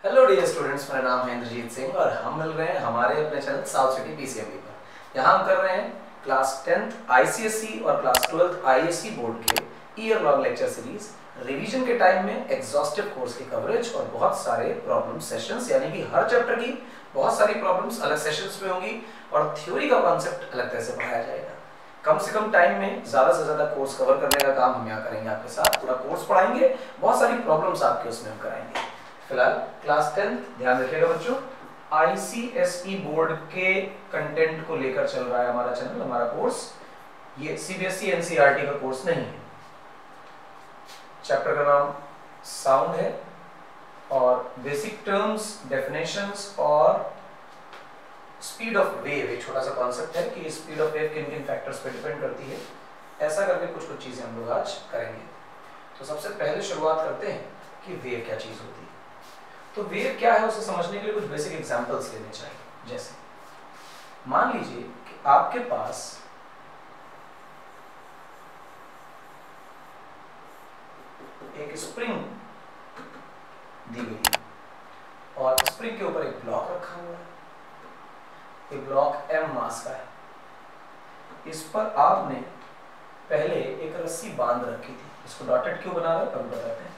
Hello dear students, मेरा नाम है इंद्रजीत सिंह और हम मिल रहे हैं हमारे अपने चैनल साउथ सिटी पीसीएमबी पर। यहाँ हम कर रहे हैं क्लास 10th आईसीएसई और क्लास 12th आईएससी बोर्ड के year long lecture series revision के टाइम में एग्जॉस्टिव कोर्स की कवरेज और बहुत सारे प्रॉब्लम सेशंस, यानी कि हर चैप्टर की बहुत सारी प्रॉब्लम्स अलग सेशंस में होंगी और थ्योरी का कॉन्सेप्ट अलग तरह से पढ़ाया जाएगा। कम से कम टाइम में ज़्यादा से ज़्यादा कोर्स कवर करने का काम हम यहाँ करेंगे आपके साथ। पूरा कोर्स पढ़ाएंगे, बहुत सारी प्रॉब्लम्स आपके उसमें हम कराएंगे। फिलहाल क्लास 10 ध्यान रखिएगा बच्चों, आईसीएसई बोर्ड के कंटेंट को लेकर चल रहा है हमारा चैनल, हमारा कोर्स। ये सीबीएसई एनसीईआरटी का कोर्स नहीं है। चैप्टर का नाम साउंड है और बेसिक टर्म्स, डेफिनेशंस और स्पीड ऑफ वेव, एक छोटा सा कॉन्सेप्ट है कि स्पीड ऑफ वेव किन किन फैक्टर्स पे डिपेंड करती है। ऐसा करके कुछ कुछ चीजें हम लोग आज करेंगे। तो सबसे पहले शुरुआत करते हैं कि वेव क्या चीज होती है। तो वेव क्या है उसे समझने के लिए कुछ बेसिक एग्जांपल्स लेने चाहिए। जैसे मान लीजिए कि आपके पास एक स्प्रिंग दी गई है और स्प्रिंग के ऊपर एक ब्लॉक रखा हुआ है। ये ब्लॉक m मास का है। इस पर आपने पहले एक रस्सी बांध रखी थी। इसको डॉटेड क्यों बना रहे हैं हम बताते हैं।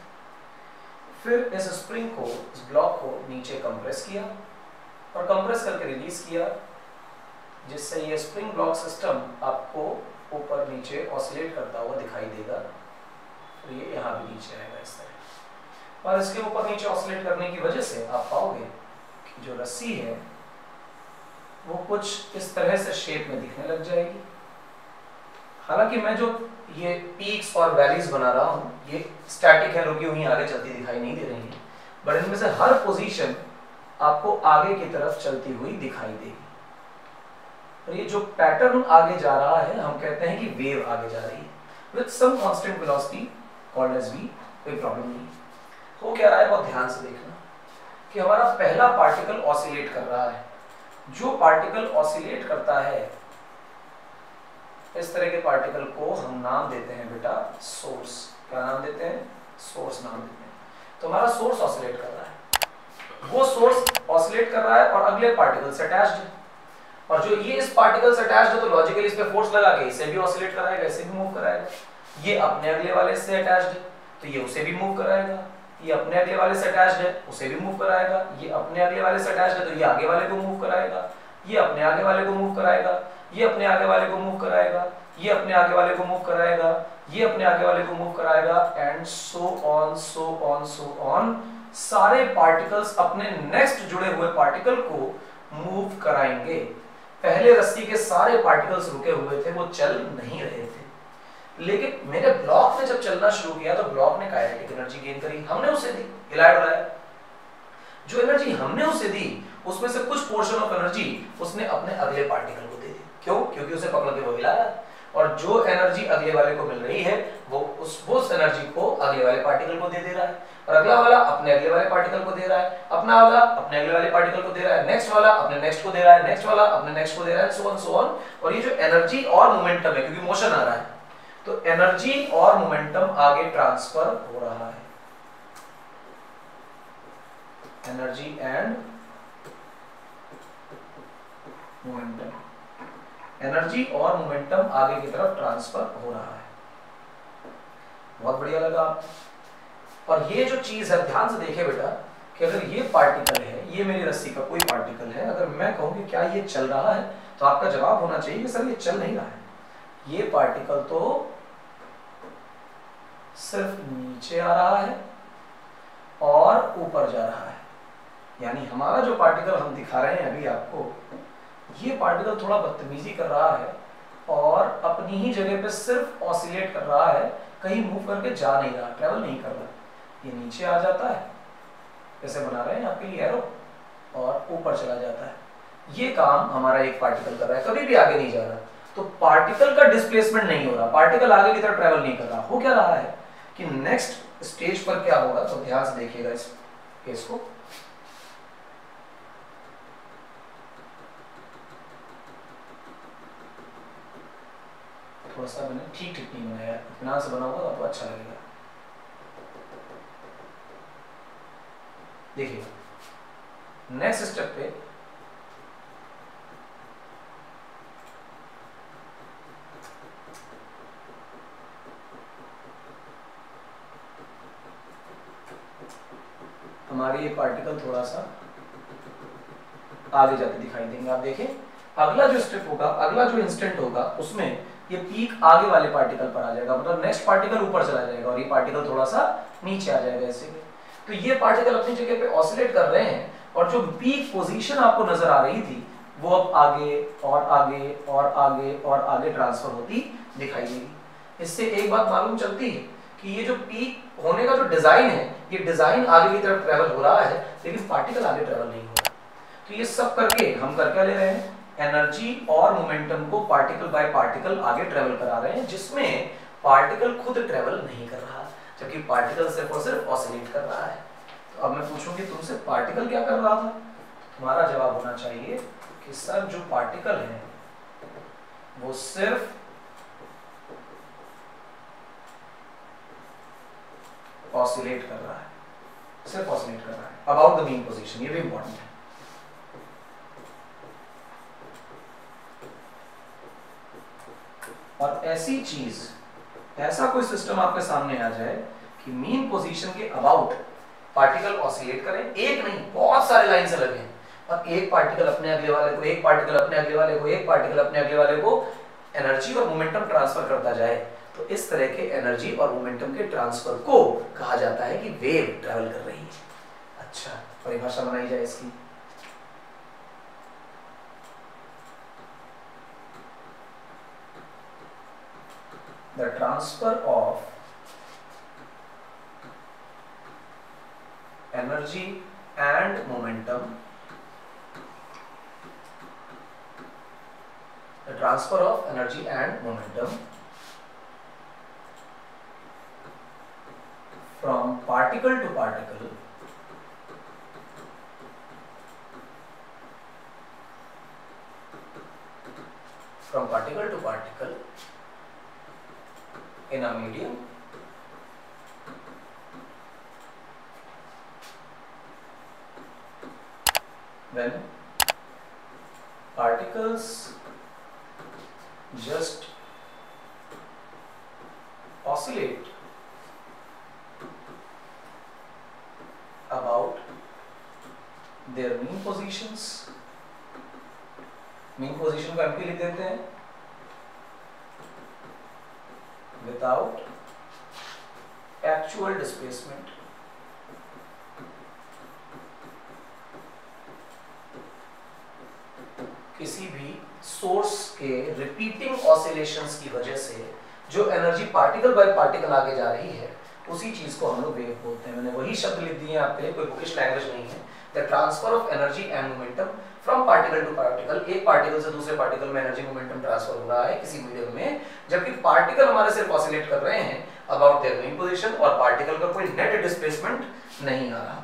फिर इस स्प्रिंग को, इस ब्लॉक को नीचे कंप्रेस किया और कंप्रेस करके रिलीज किया, जिससे ये स्प्रिंग ब्लॉक सिस्टम आपको ऊपर नीचे ऑसिलेट करता हुआ दिखाई देगा। तो ये यहाँ भी नीचे आएगा इस तरह, और इसके ऊपर नीचे ऑसिलेट करने की वजह से आप पाओगे कि जो रस्सी है वो कुछ इस तरह से शेप में दिखने लग जाएगी। हालांकि मैं जो ये पीक्स और वैलीज बना रहा हूँ ये स्टैटिक है, रुकी हुई आगे चलती दिखाई नहीं दे रही है, बट इनमें से हर पोजीशन आपको आगे की तरफ चलती हुई दिखाई देगी। और ये जो पैटर्न आगे जा रहा है हम कहते हैं कि वेव आगे जा रही है with some constant velocity called as v। कोई प्रॉब्लम नहीं हो क्या रहा है, बहुत ध्यान से देखना कि हमारा पहला पार्टिकल ऑसिलेट कर रहा है। जो पार्टिकल ऑसिलेट करता है, इस तरह के पार्टिकल को हम नाम देते हैं बेटा सोर्स। क्या नाम देते हैं? सोर्स नाम देते हैं। तो हमारा सोर्स ऑसिलेट कर रहा है, वो सोर्स ऑसिलेट कर रहा है और अगले पार्टिकल से अटैच्ड है, और जो ये इस पार्टिकल से अटैच्ड है तो लॉजिकली इस पे फोर्स लगा के इसे भी ऑसिलेट कराएगा, इसे भी मूव कराएगा। ये अपने अगले वाले से अटैच्ड है तो ये उसे भी मूव कराएगा। ये अपने अगले वाले से अटैच्ड है, उसे भी मूव कराएगा। ये अपने अगले वाले से अटैच्ड है तो ये आगे वाले को मूव कराएगा। ये अपने आगे वाले को मूव कराएगा। ये अपने आगे वाले को मूव कराएगा। ये अपने आगे वाले को मूव कराएगा। ये अपने आगे वाले को मूव कराएगा, and so on so on so on. सारे पार्टिकल्स अपने नेक्स्ट जुड़े हुए पार्टिकल को मूव कराएंगे। पहले रस्सी के सारे पार्टिकल्स रुके हुए थे, वो चल नहीं रहे थे, लेकिन मेरे ब्लॉक ने जब चलना शुरू किया तो ब्लॉक ने काइनेटिक एनर्जी गेन करी, हमने उसे दी, हिलाया डुलाया। जो एनर्जी हमने उसे दी उसमें से कुछ पोर्शन ऑफ एनर्जी उसने अपने अगले पार्टिकल को दे दी। क्यों? क्योंकि उसे पकड़ के वो हिलाया, और जो एनर्जी अगले वाले को मिल रही है वो उस एनर्जी को अगले वाले पार्टिकल को दे रहा है, और अगला वाला अपने अगले वाले पार्टिकल को दे रहा है, अपना वाला अपने अगले वाले पार्टिकल को दे रहा है, नेक्स्ट वाला अपने नेक्स्ट को दे रहा है, नेक्स्ट वाला अपने नेक्स्ट को दे रहा है, सो ऑन सो ऑन। और ये जो एनर्जी और मोमेंटम है, क्योंकि मोशन आ रहा है तो एनर्जी और मोमेंटम आगे ट्रांसफर हो रहा है। एनर्जी एंड मोमेंटम, एनर्जी और मोमेंटम आगे की तरफ ट्रांसफर हो रहा है। बहुत बढ़िया लगा। और ये जो चीज है, ध्यान से देखे बेटा कि अगर ये पार्टिकल है, ये मेरी रस्सी का कोई पार्टिकल है, अगर मैं कहूं कि क्या ये चल रहा है तो आपका जवाब होना चाहिए कि सर ये चल नहीं रहा है। ये पार्टिकल तो सिर्फ नीचे आ रहा है और ऊपर जा रहा है। यानी हमारा जो पार्टिकल हम दिखा रहे हैं अभी आपको, ये पार्टिकल थोड़ा बदतमीजी कर रहा है और अपनी ही जगह पे सिर्फ ऑसिलेट कर रहा है, कहीं मूव करके जा नहीं रहा, ट्रेवल नहीं कर रहा। ये नीचे आ जाता है, जैसे बना रहे हैं आपके लिए एरो, और ऊपर चला जाता है। ये काम हमारा एक पार्टिकल कर रहा है, कभी भी आगे नहीं जा रहा। तो पार्टिकल का डिस्प्लेसमेंट नहीं हो रहा, पार्टिकल आगे की तरफ ट्रेवल नहीं कर रहा। हो क्या रहा है कि नेक्स्ट स्टेज पर क्या होगा, तो ध्यान से देखिएगा इस केस को। थोड़ा सा मैंने ठीक ठीक नहीं बनाया, इत्मीनान से बना होगा तो आपको अच्छा लगेगा। देखिए नेक्स्ट स्टेप पे हमारे ये पार्टिकल थोड़ा सा आगे जाके दिखाई देंगे। आप देखें अगला जो स्टेप होगा, अगला जो इंस्टेंट होगा, उसमें ये पीक आगे वाले पार्टिकल पर आ जाएगा, मतलब नेक्स्ट पार्टिकल ऊपर चला जाएगा और ये पार्टिकल थोड़ा सा नीचे आ जाएगा ऐसे। तो ये पार्टिकल अपनी जगह पे ऑसिलेट कर रहे हैं और जो पीक पोजीशन आपको नजर आ रही थी वो अब आगे और आगे और आगे और आगे ट्रांसफर होती दिखाई देगी। इससे एक बात मालूम चलती है कि ये जो पीक होने का जो डिजाइन है, ये डिजाइन आगे की तरफ ट्रेवल हो रहा है लेकिन पार्टिकल आगे ट्रेवल नहीं हो रहा। तो ये सब करके हम कर क्या ले रहे हैं, एनर्जी और मोमेंटम को पार्टिकल बाय पार्टिकल आगे ट्रेवल करा रहे हैं, जिसमें पार्टिकल खुद ट्रेवल नहीं कर रहा जबकि पार्टिकल सिर्फ और सिर्फ ऑसिलेट कर रहा है। तो अब मैं पूछूंगी तुमसे पार्टिकल क्या कर रहा था, तुम्हारा जवाब होना चाहिए कि सर जो पार्टिकल है वो सिर्फ ऑसिलेट कर रहा है, सिर्फ ऑसिलेट कर रहा है अबाउट द मीन पोजीशन। ये भी इंपॉर्टेंट है। और ऐसी चीज, ऐसा कोई सिस्टम आपके सामने आ जाए कि मीन पोजीशन के अबाउट पार्टिकल ऑसिलेट करें, एक नहीं बहुत सारे लाइन से लगे हैं, और एक पार्टिकल अपने अगले वाले को, एक पार्टिकल अपने अगले वाले को, एक पार्टिकल अपने अगले वाले को एनर्जी और मोमेंटम ट्रांसफर करता जाए, तो इस तरह के एनर्जी और मोमेंटम के ट्रांसफर को कहा जाता है कि वेव ट्रैवल कर रही है। अच्छा, परिभाषा बनाई जाए इसकी। The transfer of energy and momentum, the transfer of energy and momentum from particle to particle in a medium when particles just oscillate about their mean positions। mean position को MP लिख देते हैं, without actual displacement, किसी भी source के repeating oscillations की वजह से जो एनर्जी पार्टिकल बाय पार्टिकल आगे जा रही है उसी चीज को हम लोग वेव बोलते हैं। मैंने वही शब्द लिख दिए हैं आपके लिए, कोई बुकिश लैंग्वेज नहीं है। The transfer of energy and momentum from particle to particle, एक पार्टिकल से दूसरे पार्टिकल में एनर्जी मोमेंटम ट्रांसफर हो रहा है किसी मीडियम में, जबकि पार्टिकल हमारे सिर्फ ऑसिलेट कर रहे हैं अबाउट देयर मीन पोजीशन और पार्टिकल का कोई नेट डिस्प्लेसमेंट नहीं आ रहा,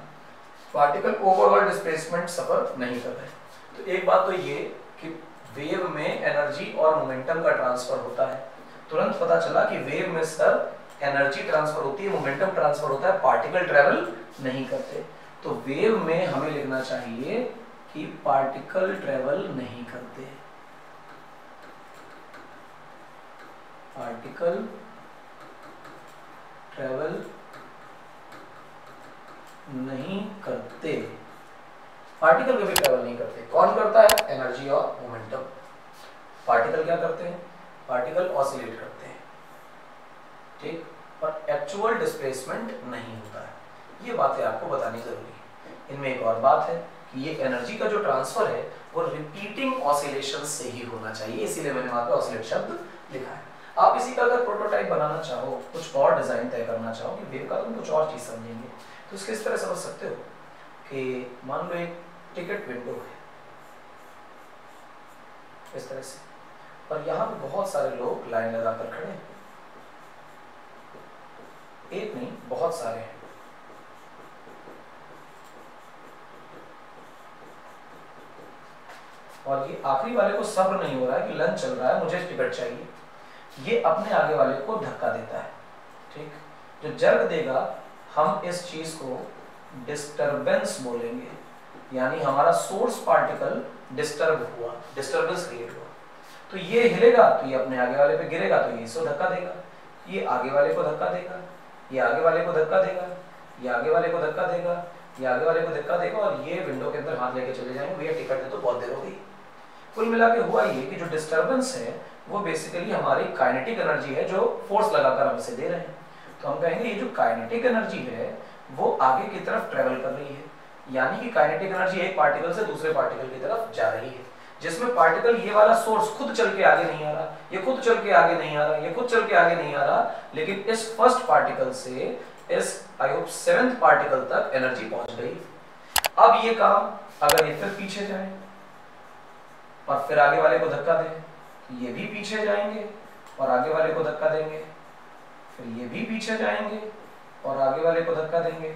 पार्टिकल ओवरऑल डिस्प्लेसमेंट सफर नहीं कर रहे। तो एक बात तो ये कि वेव में एनर्जी और मोमेंटम का ट्रांसफर होता है। तुरंत पता चला कि वेव में सर एनर्जी ट्रांसफर होती है, मोमेंटम ट्रांसफर होता है, पार्टिकल ट्रेवल नहीं करते। तो वेव में हमें लिखना चाहिए कि पार्टिकल ट्रेवल नहीं करते, पार्टिकल ट्रेवल नहीं करते, पार्टिकल कभी ट्रेवल नहीं करते। कौन करता है? एनर्जी और मोमेंटम। पार्टिकल क्या करते हैं? पार्टिकल ऑसिलेट करते हैं, ठीक, और एक्चुअल डिस्प्लेसमेंट नहीं होता है। ये बातें आपको बतानी जरूरी है। इनमें एक और बात है कि ये एनर्जी का जो ट्रांसफर है वो रिपीटिंग ऑसिलेशन से ही होना चाहिए, इसीलिए मैंने वहां पे ऑसिलेट शब्द लिखा है। आप इसी का अगर प्रोटोटाइप बनाना चाहो, कुछ और डिजाइन तय करना चाहो कि वेव का तुम कुछ और चीज समझेंगे, तो इसके इस तरह समझ सकते हो कि मान लो एक टिकट विंडो है इस तरह से, और यहाँ पे बहुत सारे लोग लाइन लगाकर खड़े हैं, एक नहीं बहुत सारे हैं, और ये आखिरी वाले को सब्र नहीं हो रहा है कि लंच चल रहा है, मुझे टिकट चाहिए, ये अपने आगे वाले को धक्का देता है, ठीक। जो जर्क देगा हम इस चीज को डिस्टरबेंस बोलेंगे, यानी हमारा सोर्स पार्टिकल डिस्टर्ब हुआ, डिस्टर्बेंस क्रिएट हुआ। तो ये हिलेगा तो ये अपने आगे वाले पे गिरेगा, तो ये इसको धक्का देगा, ये आगे वाले को धक्का देगा, ये आगे वाले को धक्का देगा, ये आगे वाले को धक्का देगा, ये आगे वाले को धक्का देगा, और ये विंडो के अंदर हाथ लेके चले जाएंगे, भैया टिकट दे तो बहुत देर हो गई। कुल मिला के हुआ ये कि जो डिस्टर्बेंस है वो बेसिकली हमारी काइनेटिक एनर्जी है जो फोर्स लगाकर हम इसे दे रहे हैं। तो हम कहेंगे ये जो काइनेटिक एनर्जी है वो आगे की तरफ ट्रेवल कर रही है, यानी कि काइनेटिक एनर्जी एक पार्टिकल से दूसरे पार्टिकल की तरफ जा रही है, जिसमें पार्टिकल ये वाला सोर्स खुद चल के आगे नहीं आ रहा, ये खुद चल के आगे नहीं आ रहा, ये खुद चल के आगे नहीं आ रहा, लेकिन इस फर्स्ट पार्टिकल से इस आई होप 7th पार्टिकल तक एनर्जी पहुंच गई। अब ये काम अगर ये फिर पीछे जाए और फिर आगे वाले को धक्का दें, ये भी पीछे जाएंगे और आगे वाले को धक्का देंगे, फिर ये भी पीछे जाएंगे और आगे वाले को धक्का देंगे,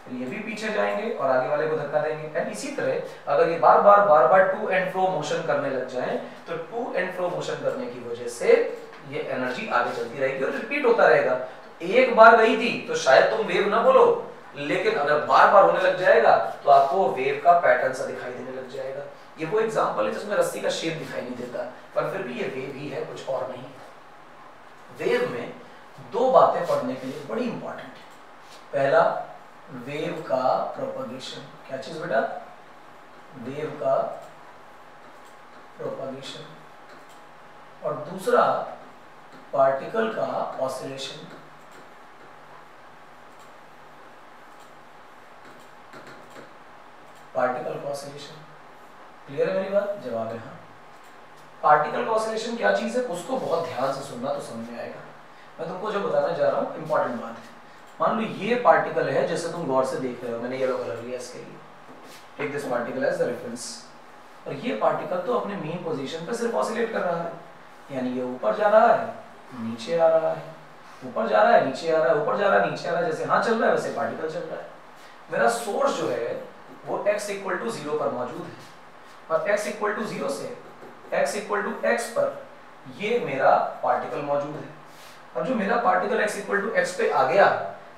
फिर ये भी पीछे जाएंगे और आगे वाले को धक्का देंगे। एंड इसी तरह अगर ये बार बार टू एंड फ्रो मोशन करने लग जाएं, तो टू एंड फ्रो मोशन करने की वजह से ये एनर्जी आगे चलती रहेगी और रिपीट होता रहेगा। तो एक बार गई थी तो शायद तुम वेव ना बोलो, लेकिन अगर बार बार होने लग जाएगा तो आपको वेव का पैटर्न सा दिखाई देने लग जाएगा। ये वो एग्जांपल है जिसमें रस्सी का शेप दिखाई नहीं देता, पर फिर भी ये वेव ही है, कुछ और नहीं। वेव में दो बातें पढ़ने के लिए बड़ी इंपॉर्टेंट है। पहला, वेव का प्रोपगेशन। क्या चीज बेटा? वेव का प्रोपगेशन। और दूसरा, पार्टिकल का ऑसिलेशन। पार्टिकल का ऑसिलेशन। क्लियर है मेरी बात? जवाब है हाँ। पार्टिकल का ऑसिलेशन क्या चीज है उसको बहुत ध्यान से सुनना तो समझ में आएगा। मैं तुमको जो बताना चाह रहा हूँ इंपॉर्टेंट बात है। मान लो ये पार्टिकल है जैसे तुम गौर से देख रहे हो, मैंने येलो कलर लिया इसके लिए, take this particle as the reference. और ये पार्टिकल तो अपने मेन पोजीशन पे सिर्फ ऑसिलेट कर रहा है, यानी ये ऊपर जा रहा है, नीचे आ रहा है, ऊपर जा रहा है, नीचे आ रहा है, ऊपर जा रहा है, नीचे आ रहा है, जैसे हाँ चल रहा है वैसे पार्टिकल चल रहा है। मेरा सोर्स जो है वो x = 0 पर मौजूद है, और x = 0 से x = x पर ये मेरा पार्टिकल मौजूद है। और जो मेरा पार्टिकल x = x पे आ गया,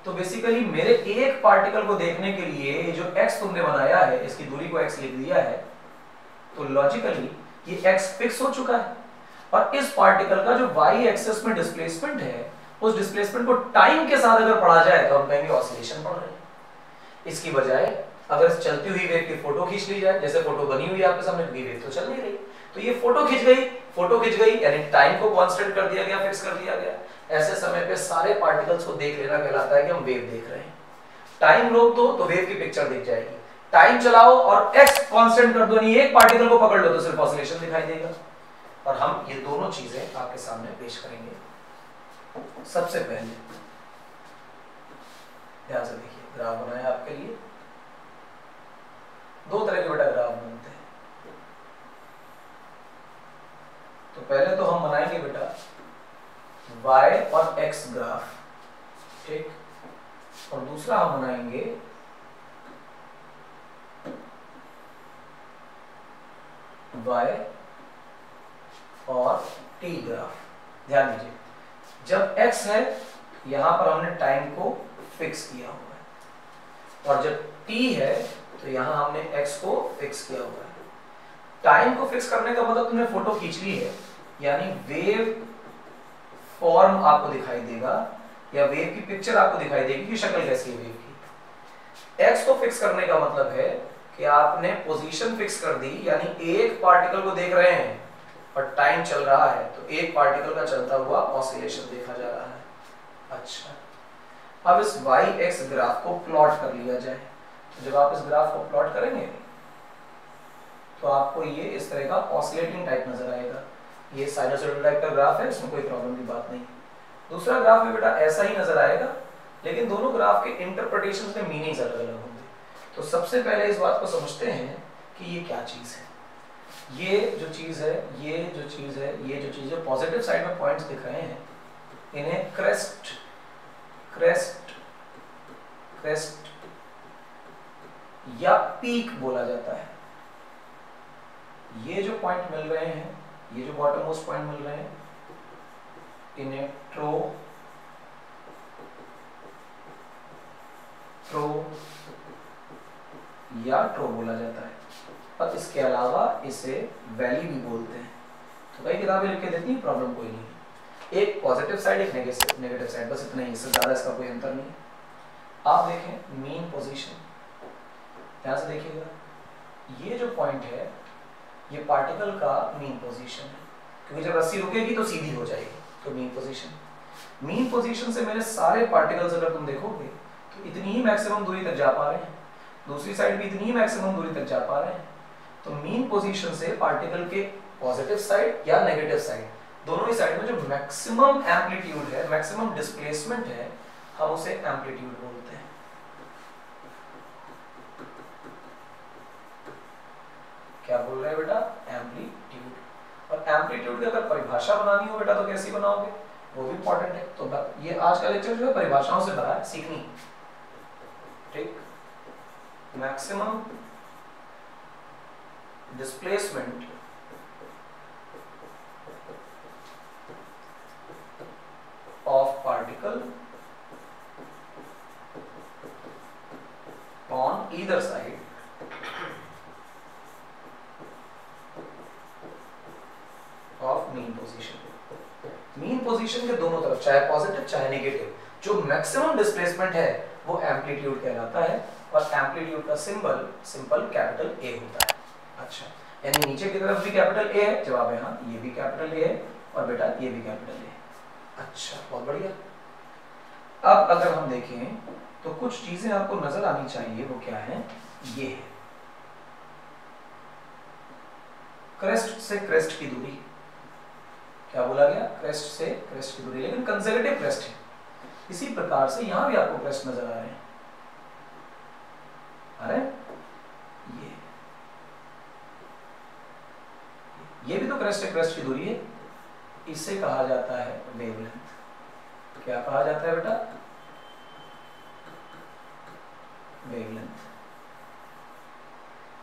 तो बेसिकली मेरे एक पार्टिकल को देखने के लिए जो x तुमने बनाया है, इसकी दूरी को x लिख दिया है, तो लॉजिकली ये x फिक्स हो चुका है। और इस पार्टिकल का जो y एक्सिस में डिस्प्लेसमेंट है, उस डिस्प्लेसमेंट को टाइम के साथ अगर पढ़ा जाए तो हम कहेंगे ऑसिलेशन पढ़ रहे हैं। इसकी बजाय अगर चलती हुई वेव की फोटो खींच ली जाए, जैसे फोटो बनी हुई है आपके सामने, वेव तो चल नहीं रही, तो ये फोटो खिंच गई यानी टाइम को कांस्टेंट कर दिया गया, फिक्स कर दिया गया। ऐसे समय पे सारे पार्टिकल्स को देख लेना कहलाता है कि हम वेव देख रहे हैं। टाइम रोक दो तो वेव की पिक्चर दिख जाएगी, टाइम चलाओ और x कांस्टेंट कर दो, यानी एक पार्टिकल को पकड़ लो तो सिर्फ ऑसिलेशन दिखाई देगा। और हम ये दोनों चीजें आपके सामने पेश करेंगे। सबसे पहले ध्यान से देखिए, ग्राफ बनाया आपके लिए। दो तरह के बेटा ग्राफ बनते हैं। तो पहले तो हम बनाएंगे बेटा y और x ग्राफ, ठीक, और दूसरा हम बनाएंगे y और t ग्राफ। ध्यान दीजिए, जब x है यहां पर हमने टाइम को फिक्स किया हुआ है, और जब t है तो यहां हमने x को फिक्स किया हुआ है। टाइम को फिक्स करने का मतलब तुमने फोटो खींच ली है, यानी वेव फॉर्म आपको दिखाई देगा या वेव की पिक्चर आपको दिखाई देगी कि शक्ल कैसी है वेव की। x को फिक्स करने का मतलब है कि आपने पोजीशन फिक्स कर दी, यानी एक पार्टिकल को देख रहे हैं और टाइम चल रहा है, तो एक पार्टिकल का चलता हुआ ऑसिलेशन देखा जा रहा है। अच्छा, अब इस y-x ग्राफ को प्लॉट कर लिया जाए। तो जब आप इस ग्राफ को प्लॉट करेंगे तो आपको ये इस तरह का ऑसिलेटिंग टाइप नजर आएगा। ये साइनसॉइडल टाइप का ग्राफ है, इसमें कोई प्रॉब्लम की बात नहीं। दूसरा ग्राफ भी बेटा ऐसा ही नजर आएगा, लेकिन दोनों ग्राफ के इंटरप्रिटेशन में मीनिंग्स अलग अलग होंगे। तो सबसे पहले इस बात को समझते हैं कि ये क्या चीज है। ये जो चीज है, ये जो चीज है, ये जो चीज है, पॉजिटिव साइड में पॉइंट्स दिख रहे हैं, इन्हें क्रेस्ट क्रेस्ट क्रेस्ट या पीक बोला जाता है। ये जो पॉइंट मिल रहे हैं, ये जो बॉटम मोस्ट पॉइंट मिल रहे हैं, इन्हें ट्रो या ट्रो बोला जाता है, और इसके अलावा इसे वैली भी बोलते हैं। तो कई किताबें लिख के देती हैं, प्रॉब्लम कोई नहीं है। एक पॉजिटिव साइड, एक नेगेटिव साइड, बस इतना ही, इससे ज़्यादा इसका कोई अंतर नहीं है। आप देखें मीन पोजीशन, ध्यान से देखिएगा, ये जो पॉइंट है ये पार्टिकल का मीन पोजीशन है, क्योंकि जब रस्सी रुकेगी तो सीधी हो जाएगी, तो मीन पोजीशन। मीन पोजीशन से मेरे सारे पार्टिकल्स अगर तुम देखोगे तो इतनी ही मैक्सिमम दूरी तक जा पा रहे हैं, दूसरी साइड भी इतनी ही मैक्सिमम दूरी तक जा पा रहे हैं। तो मीन पोजीशन से पार्टिकल के पॉजिटिव साइड या नेगेटिव साइड, दोनों ही साइड में जो मैक्सिमम एम्पलीट्यूड है, मैक्सिमम डिस्प्लेसमेंट है, हम उसे एम्पलीट्यूड बोलते हैं। क्या बोल रहे हैं बेटा? एम्पलीट्यूड। और एम्पलीट्यूड की अगर परिभाषा बनानी हो बेटा तो कैसी बनाओगे, वो भी इंपॉर्टेंट है। तो ये आज का लेक्चर जो है परिभाषाओं से भरा है, सीखनी, ठीक। Maximum displacement of particle on either side of mean position. Mean position के दोनों तरफ, चाहे पॉजिटिव चाहे नेगेटिव, जो मैक्सिमम डिस्प्लेसमेंट है वो एम्पलीट्यूड कहलाता है, और एम्पलीट्यूड का सिंबल सिंपल कैपिटल ए होता है। अच्छा, यानी नीचे की तरफ भी कैपिटल ए है, जवाब है हाँ, ये भी कैपिटल ए है, और बेटा ये भी कैपिटल ए है। अच्छा, बहुत बढ़िया। अब अगर हम देखें तो कुछ चीजें आपको नजर आनी चाहिए, वो क्या है? ये है क्रेस्ट से क्रेस्ट की दूरी। क्या बोला गया? क्रेस्ट से क्रेस्ट की दूरी, लेकिन कंजर्वेटिव क्रेस्ट है। इसी प्रकार से यहां भी आपको क्रेस्ट नजर आ रहे हैं, अरे ये भी तो क्रेस्ट से क्रेस्ट की दूरी है, इसे कहा जाता है वेवलेंथ। क्या कहा जाता है बेटा? वेवलेंथ।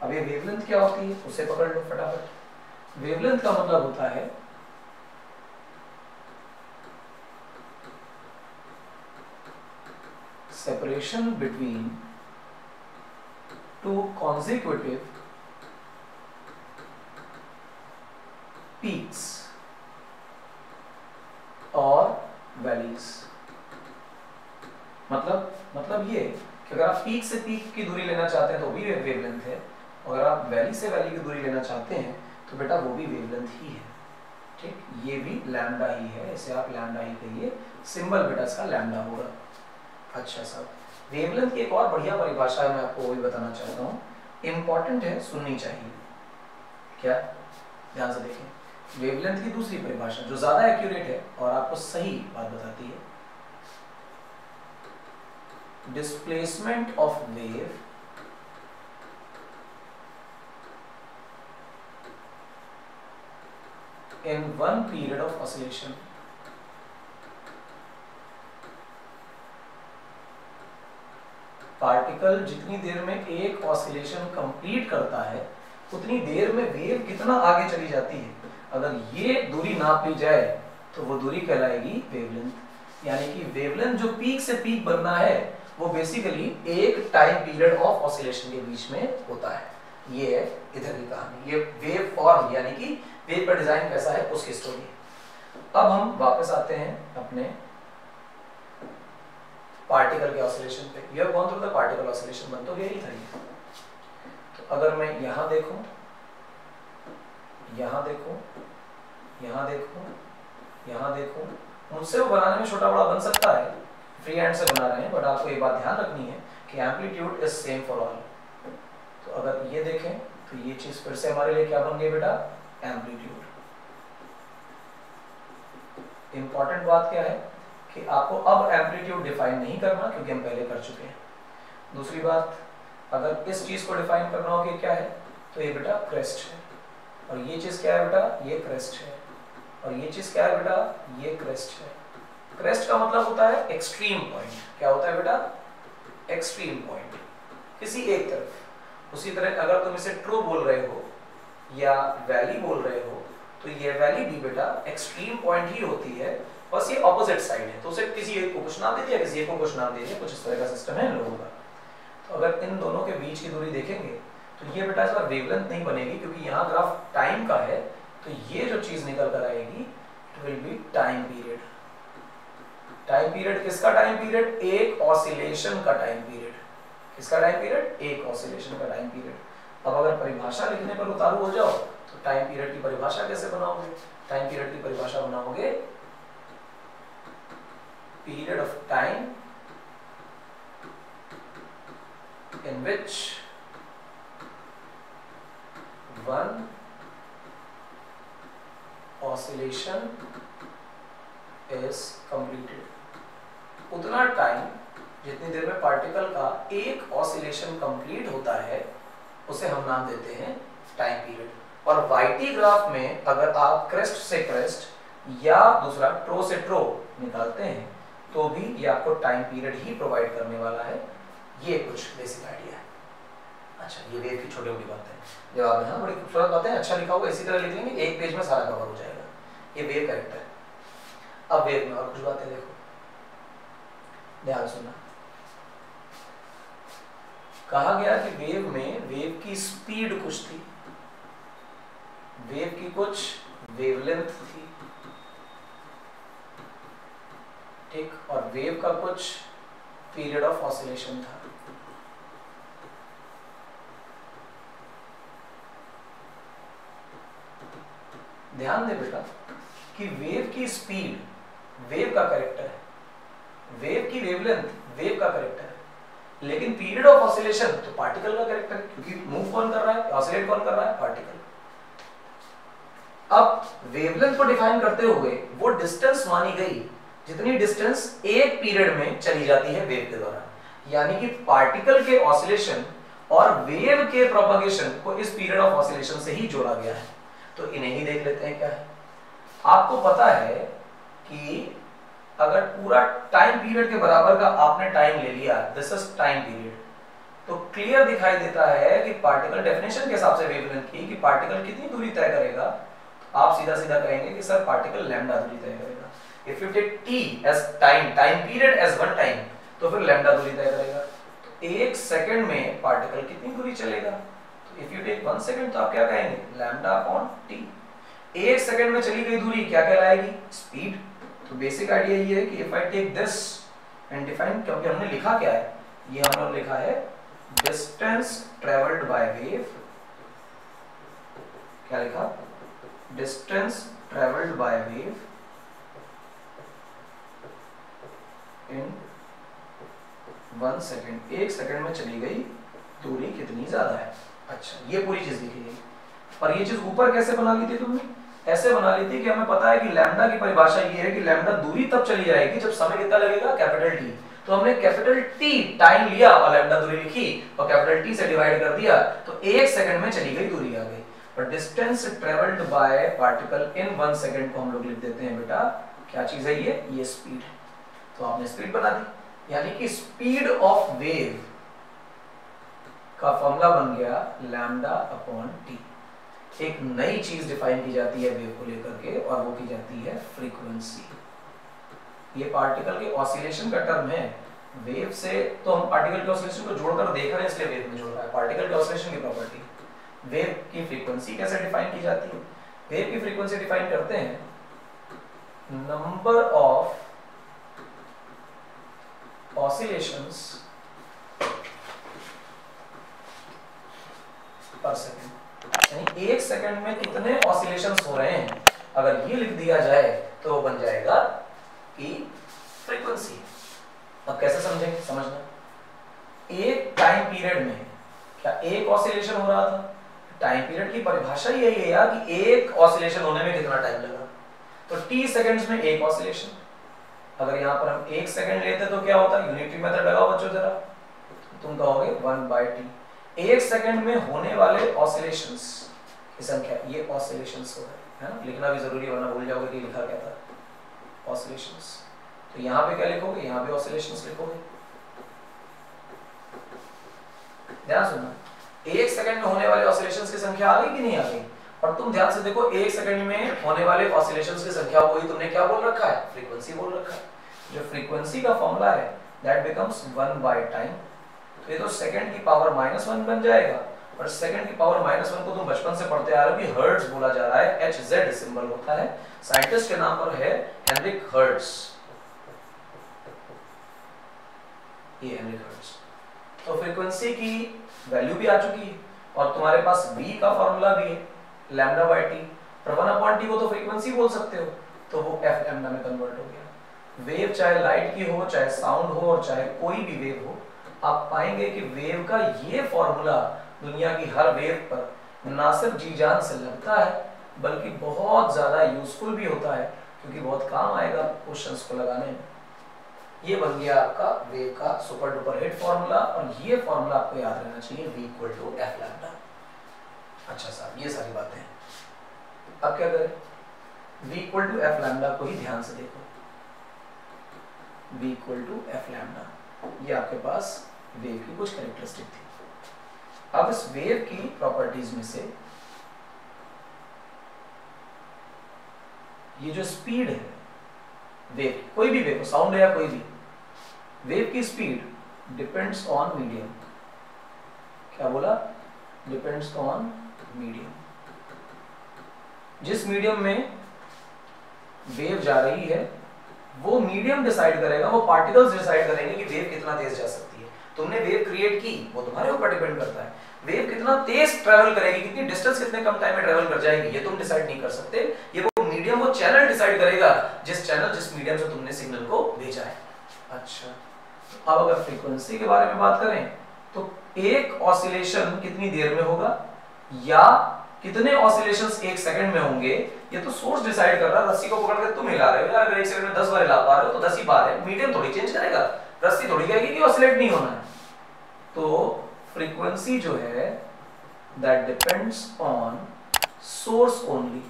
अब ये वेवलेंथ क्या होती है उसे पकड़ लो फटाफट। वेवलेंथ का मतलब होता है separation between two consecutive peaks और वैलीज। मतलब ये कि अगर आप पीक से पीक की दूरी लेना चाहते हैं तो भी वेवलेंथ है, और अगर आप वैली से वैली की दूरी लेना चाहते हैं तो बेटा वो भी वेवलेंथ ही है, ठीक। ये भी लैम्डा ही है, इसे आप लैम्डा ही कहिए, सिंबल बेटा इसका लैम्डा होगा। अच्छा साहब, वेवलेंथ की एक और बढ़िया परिभाषा है, मैं आपको वो भी बताना चाहता हूँ, इंपॉर्टेंट है, सुननी चाहिए। क्या? ध्यान से देखें, वेवलेंथ की दूसरी परिभाषा जो ज्यादा एक्यूरेट है और आपको सही बात बताती है, displacement of wave in one period of oscillation. Particle जितनी देर में एक ऑसिलेशन कंप्लीट करता है उतनी देर में वेव कितना आगे चली जाती है, अगर ये दूरी नाप ली जाए तो वो दूरी कहलाएगी वेवलेंथ। यानी कि वेवलेंथ जो पीक से पीक बनना है वो बेसिकली एक टाइम पीरियड ऑफ ऑसिलेशन के बीच में होता है। ये है इधर की कहानी, ये वेव फॉर्म यानी कि वेव का डिजाइन कैसा है उसकी स्टोरी। अब हम वापस आते हैं अपने पार्टिकल के ऑसिलेशन पे। You have gone through the particle oscillation, बन तो गया ही था ये। तो अगर मैं यहाँ देखूं, यहाँ देखूं, यहाँ देखूं, यहाँ देखूं, मुझसे वो बनाने में छोटा बड़ा बन सकता है, फ्री हैंड से बना रहे हैं, बट आपको एक बात ध्यान रखनी है कि amplitude is same for all. तो अगर ये देखें तो ये चीज फिर से हमारे लिए क्या बन गई बेटा? एम्पलीट्यूड। इंपॉर्टेंट बात क्या है कि आपको अब एम्पलीट्यूड डिफाइन नहीं करना, क्योंकि हम पहले कर चुके हैं। दूसरी बात, अगर इस चीज को डिफाइन करना हो कि क्या है, तो ये बेटा क्रेस्ट है, और ये चीज क्या है बेटा? ये क्रेस्ट है, और ये चीज क्या है बेटा? ये क्रेस्ट है। क्रेस्ट का मतलब होता है एक्सट्रीम पॉइंट। क्या होता है बेटा? एक्सट्रीम पॉइंट, किसी एक तरफ। उसी तरह अगर तुम इसे ट्रू बोल रहे हो या वैली बोल रहे हो तो ये वैली भी बेटा एक्सट्रीम पॉइंट ही होती है, बस ये ऑपोजिट साइड है, तो उसे किसी एक को कुछ नाम दे दिया, किसी एक को कुछ नाम दे दिया, कुछ इस तरह का सिस्टम है इन लोगों का। तो अगर इन दोनों के बीच की दूरी देखेंगे तो ये बेटा इस बार वेवलेंथ नहीं बनेगी, क्योंकि यहाँ ग्राफ टाइम का है, तो ये जो चीज निकल कर आएगी it will be time period. Time period किसका टाइम पीरियड? एक ऑसिलेशन का टाइम पीरियड। किसका टाइम पीरियड? एक ऑसिलेशन का टाइम पीरियड। अब अगर परिभाषा लिखने पर उतारू हो जाओ तो टाइम पीरियड की परिभाषा कैसे बनाओगे? टाइम पीरियड की परिभाषा बनाओगे period of time in which one oscillation is completed। उतना टाइम जितनी देर में पार्टिकल का एक ऑसिलेशन कंप्लीट होता है उसे हम नाम देते हैं टाइम पीरियड। और वाईटी ग्राफ में अगर आप क्रेस्ट से क्रेस्ट या दूसरा ट्रो से ट्रो निकालते हैं तो भी ये आपको टाइम पीरियड ही प्रोवाइड करने वाला है। ये कुछ बेसिक आइडिया है। अच्छा, ये वेव की छोटी मोटी बातें हैं, जवाब है बड़ी खूबसूरत बातें, अच्छा लिखा होगा, इसी तरह लिख लेंगे, एक पेज में सारा कवर हो जाएगा। ये वेव करेक्ट है। अब वेव में और कुछ बातें देखो, ध्यान सुनना। कहा गया कि वेव में वेव की स्पीड कुछ थी, वेव की कुछ वेवलेंथ थी, ठीक, और वेव का कुछ पीरियड ऑफ ऑसिलेशन था। ध्यान दे बेटा कि वेव की स्पीड वेव का कैरेक्टर है, वेव की वेवलेंथ वेव का कैरेक्टर है, लेकिन पीरियड ऑफ ऑसिलेशन तो पार्टिकल का कैरेक्टर है, क्योंकि मूव कौन कर रहा है, ऑसिलेट कौन कर रहा है, पार्टिकल। अब वेवलेंथ को डिफाइन करते हुए वो डिस्टेंस मानी गई जितनी डिस्टेंस एक पीरियड में चली जाती है वेव के द्वारा, यानी कि पार्टिकल के ऑसिलेशन और वेव के प्रोपगेशन को इस पीरियड ऑफ ऑसिलेशन से ही जोड़ा गया है। तो इन्हें ही देख लेते हैं क्या है। आपको पता है कि अगर पूरा टाइम पीरियड के बराबर का आपने टाइम ले लिया, दिस इज टाइम पीरियड, तो क्लियर दिखाई देता है कि पार्टिकल डेफिनेशन के हिसाब से वेवलेंथ की कि पार्टिकल कितनी दूरी तय करेगा, आप सीधा सीधा कहेंगे कि सर पार्टिकल लैम्डा दूरी तय करेगा। If you take t as time period as one time, तो फिर लैम्डा दूरी तय करेगा। तो एक सेकंड में पार्टिकल कितनी दूरी चलेगा, तो इफ यू टेक 1 सेकंड तो आप क्या कहेंगे, लैम्डा अपॉन t। एक सेकंड में चली गई दूरी क्या कहलाएगी, स्पीड। तो बेसिक आइडिया ये है कि if I take this and define, क्योंकि हमने लिखा क्या है, ये हमने लिखा है डिस्टेंस ट्रेवल्ड बाय वेव, क्या लिखा, distance travelled by wave in 1 second, एक सेकंड में चली गई दूरी कितनी ज्यादा है। अच्छा, ये पूरी चीज लिखी गई। और ये चीज ऊपर कैसे बना ली थी तुमने, ऐसे बना ली थी कि हमें पता है कि लैम्डा की परिभाषा ये है कि लैम्डा दूरी तब चली जाएगी जब समय कितना लगेगा, कैपिटल टी। तो हमने कैपिटल टी टाइम लिया और लैम्डा दूरी लिखी और कैपिटल टी से डिवाइड कर दिया, तो एक सेकंड में चली गई दूरी आ गई। पर distance travelled by particle in 1 second को हम लोग लिख देते हैं बेटा, क्या चीज है ये स्पीड। तो आपने स्पीड बना दी, यानी कि स्पीड ऑफ वेव का फॉर्मूला बन गया लैम्डा अपॉन टी। एक नई चीज डिफाइन की जाती है वेव को लेकर के, और वो की जाती है फ्रीक्वेंसी। ये पार्टिकल के ऑसिलेशन का टर्म है। वेव से तो हम पार्टिकल के ऑसिलेशन को जोड़कर देख रहे हैं, इसलिए वेव में जोड़ रहा है, पार्टिकल के ऑसिलेशन की प्रॉपर्टी। वेव की फ्रीक्वेंसी कैसे डिफाइन की जाती है, वेव की फ्रीक्वेंसी डिफाइन करते हैं नंबर ऑफ ऑसिलेशंस पर सेकंड, यानी एक सेकंड में कितने ऑसिलेशंस हो रहे हैं, अगर ये लिख दिया जाए तो वो बन जाएगा कि फ्रीक्वेंसी। अब कैसे समझेंगे, समझना, एक टाइम पीरियड में क्या एक ऑसिलेशन हो रहा था, टाइम पीरियड की परिभाषा यही है यार कि एक ऑसिलेशन होने में कितना टाइम लगा, तो t सेकंड्स में एक ऑसिलेशन। अगर यहाँ पर हम 1 सेकंड लेते तो क्या होता, यूनिटरी मेथड लगाओ बच्चों जरा, तुम कहोगे 1/t। एक सेकंड में होने वाले ऑसिलेशंस की संख्या, ये ऑसिलेशंस हो रहे हैं, लिखना भी जरूरी है वरना भूल जाओगे कि लिखा क्या था, ऑसिलेशंस। तो यहाँ पे क्या लिखोगे, यहाँ पे ऑसिलेशंस लिखोगे। ध्यान सुनना, एक सेकंड में होने वाले ऑसिलेशंस की संख्या आ गई कि नहीं आ गई, और तुम ध्यान से देखो एक सेकंड में होने वाले ऑसिलेशंस की संख्या वही तुमने क्या बोल रखा है, फ्रीक्वेंसी बोल रखा है। जो फ्रीक्वेंसी का फॉर्मूला है दैट बिकम्स 1/टाइम, तो ये तो सेकंड की पावर -1 बन जाएगा। और सेकंड की पावर -1 को तुम बचपन से पढ़ते आ रहे हो कि हर्ट्ज बोला जा रहा है, HZ सिंबल होता है, साइंटिस्ट के नाम पर है हेनरिक हर्ट्ज। ये हेनरिक हर्ट्ज। तो फ्रीक्वेंसी की वैल्यू भी आ चुकी है और तुम्हारे पास v का फॉर्मूला भी है λ/t, पर 1/t को तो फ्रीक्वेंसी बोल सकते हो, तो वो f लैम्डा में कन्वर्ट हो गया। वेव चाहे लाइट की हो, चाहे साउंड हो और चाहे कोई भी वेव हो, आप पाएंगे कि वेव का ये फॉर्मूला दुनिया की हर वेव पर ना सिर्फ जी जान से लगता है बल्कि बहुत ज्यादा यूजफुल भी होता है, क्योंकि बहुत काम आएगा क्वेश्चंस को लगाने में। ये बन गया आपका वेव का सुपर डुपर हिट फॉर्मूला, और ये फॉर्मूला आपको याद रहना चाहिए, v = f लैम्डा। अच्छा साहब, ये सारी बातें हैं। अब क्या करें, v = f लैम्डा को ही ध्यान से देखो। v = f लैम्डा, ये आपके पास वेव की कुछ कैरेक्टरिस्टिक थी। अब इस वेव की प्रॉपर्टीज में से ये जो स्पीड है वेव, कोई भी वेव, साउंड है या कोई भी, वेव की स्पीड डिपेंड्स ऑन मीडियम। क्या बोला? Depends on medium. जिस मीडियम में वेव जा रही है वो मीडियम डिसाइड करेगा, वो पार्टिकल्स डिसाइड करेंगे कि वेव कितना तेज जा सकती है। तुमने वेव क्रिएट की, वो तुम्हारे ऊपर डिपेंड करता है। वेव कितना तेज ट्रैवल करेगी, कितनी डिस्टेंस, कितने कम टाइम में ट्रैवल कर जाएगी, ये तुम डिसाइड नहीं कर सकते। ये वो मीडियम, वो चैनल डिसाइड करेगा, जिस चैनल, जिस मीडियम से तुमने सिग्नल को भेजा है। अच्छा, अब अगर फ्रीक्वेंसी के बारे में बात करें तो एक ऑसिलेशन कितनी देर में होगा या कितने ऑसिलेशंस एक सेकंड में होंगे, ये तो सोर्स डिसाइड कर रहा है। रस्सी को पकड़ के तुम हिला रहे हो यार, अगर एक सेकंड में 10 बार हिला पा रहे हो तो 10 ही बार है, मीडियम थोड़ी चेंज करेगा। रस्सी थोड़ी कहेगी कि ऑसिलेट नहीं होना है। तो फ्रीक्वेंसी जो है that depends on source only.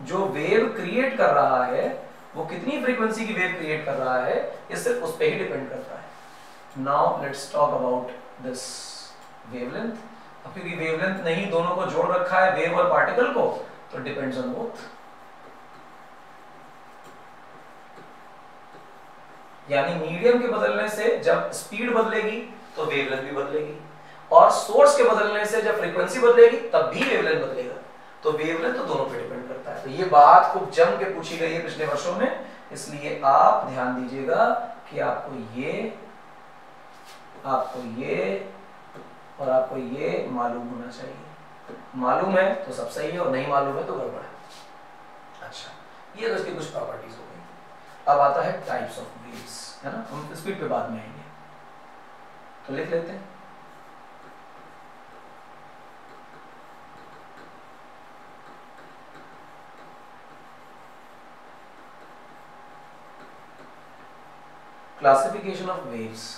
जो वेव क्रिएट कर रहा है वो कितनी फ्रीक्वेंसी की वेव क्रिएट कर रहा है, ये सिर्फ उस पे ही डिपेंड करता है। Now let's talk about this wavelength. अब क्योंकि वेवलेंथ नहीं, दोनों को जोड़ रखा है, वेव और पार्टिकल को, तो डिपेंड्स ऑन बोथ। यानी मीडियम के बदलने से जब स्पीड बदलेगी तो वेवलेंथ भी बदलेगी, और सोर्स के बदलने से जब फ्रीक्वेंसी बदलेगी तब भी वेवलेंथ बदलेगा। तो वेवलेंथ तो दोनों पे डिपेंड करता है। तो ये बात खूब जम के पूछी गई है पिछले वर्षों में, इसलिए आप ध्यान दीजिएगा कि आपको ये और आपको ये मालूम होना चाहिए। मालूम है तो सब सही है और नहीं मालूम है तो गड़बड़ है। अच्छा, ये तो इसकी कुछ प्रॉपर्टीज हो गई। अब आता है टाइप्स ऑफ वेव्स, है ना। हम स्पीड पे बाद में आएंगे, तो लिख लेते हैं। Classification of waves.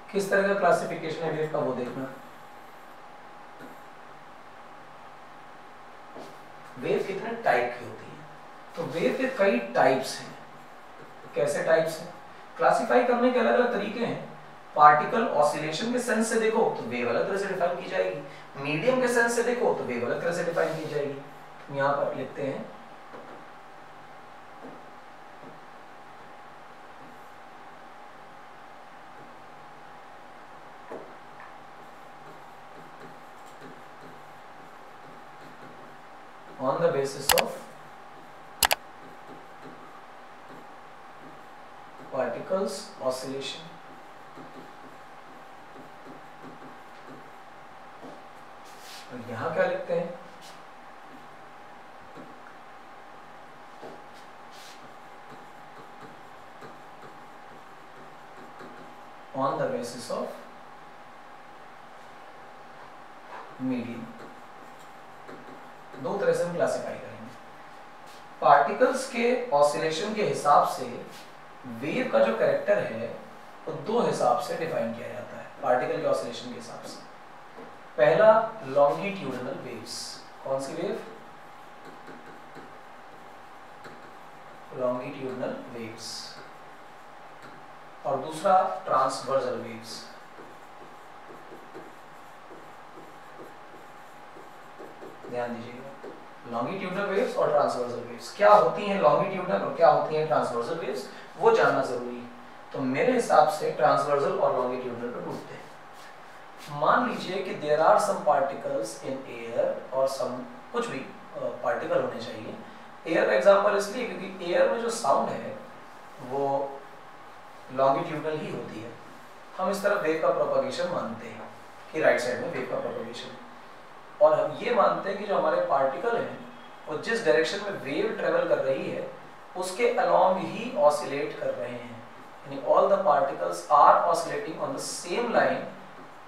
किस तरह का क्लासिफिकेशन है वेव का, वो देखना। वेव कितने टाइप की होती है, तो वेव के कई टाइप्स हैं। कैसे टाइप्स हैं? क्लासिफाई करने के अलग अलग तरीके हैं। पार्टिकल ऑसिलेशन के सेंस से देखो तो वेव अलग तरह से डिफाइन की जाएगी। मीडियम के सेंस से देखो तो वेव अलग तरह से डिफाइन की जाएगी। यहाँ पर लिखते हैं on the basis of particles oscillation. और यहां क्या लिखते हैं? on the basis of medium. दो तरह से हम क्लासिफाई करेंगे। पार्टिकल्स के ऑसिलेशन के हिसाब से वेव का जो कैरेक्टर है वो दो हिसाब से डिफाइन किया जाता है, पार्टिकल के ऑसिलेशन के हिसाब से। पहला लॉन्गिट्यूडिनल वेव्स। कौन सी वेव? Longitudinal waves. और दूसरा ट्रांसवर्सल वेव्स। ध्यान दीजिएगा, लॉन्गिट्यूडिनल वेव्स और ट्रांसवर्सल वेव्स। क्या होती हैं लॉन्गिट्यूडिनल और क्या होती हैं ट्रांसवर्सल वेव्स? वो जानना जरूरी है। तो मेरे हिसाब से ट्रांसवर्सल और लॉन्गिट्यूडनल पे टूटते हैं। मान लीजिए कि there are some particles in air और सम कुछ भी पार्टिकल होने चाहिए। एयर का एग्जांपल इसलिए क्योंकि एयर में जो साउंड है वो लॉन्गिट्यूडनल ही होती है। हम इस तरफ वेव का प्रोपगेशन मानते हैं कि राइट साइड में वेव का प्रोपगेशन, और हम ये मानते हैं कि जो हमारे पार्टिकल हैं वो जिस डायरेक्शन में वेव ट्रेवल कर रही है उसके अलोंग ही ऑसिलेट कर रहे हैं, यानी all the particles are oscillating on the same line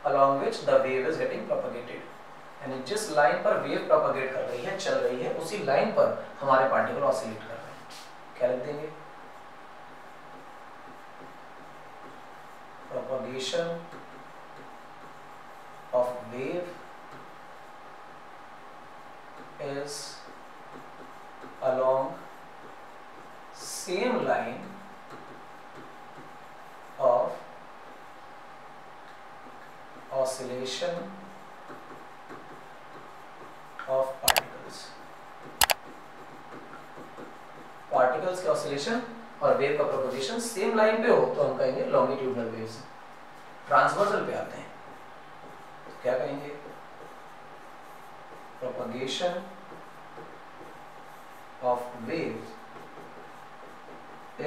along which the wave is getting propagated, यानी जिस लाइन पर वेव प्रोपगेट कर रही है, चल रही है, उसी लाइन पर हमारे पार्टिकल ऑसिलेट कर रहे हैं। क्या लिख देंगे? Propagation of wave is along same line of oscillation of particles। Particles के ऑसिलेशन और वेव का प्रोपगेशन सेम लाइन पे हो तो हम कहेंगे लॉन्गिट्यूडनल वेव्स। ट्रांसवर्सल पे आते हैं तो क्या कहेंगे? propagation of wave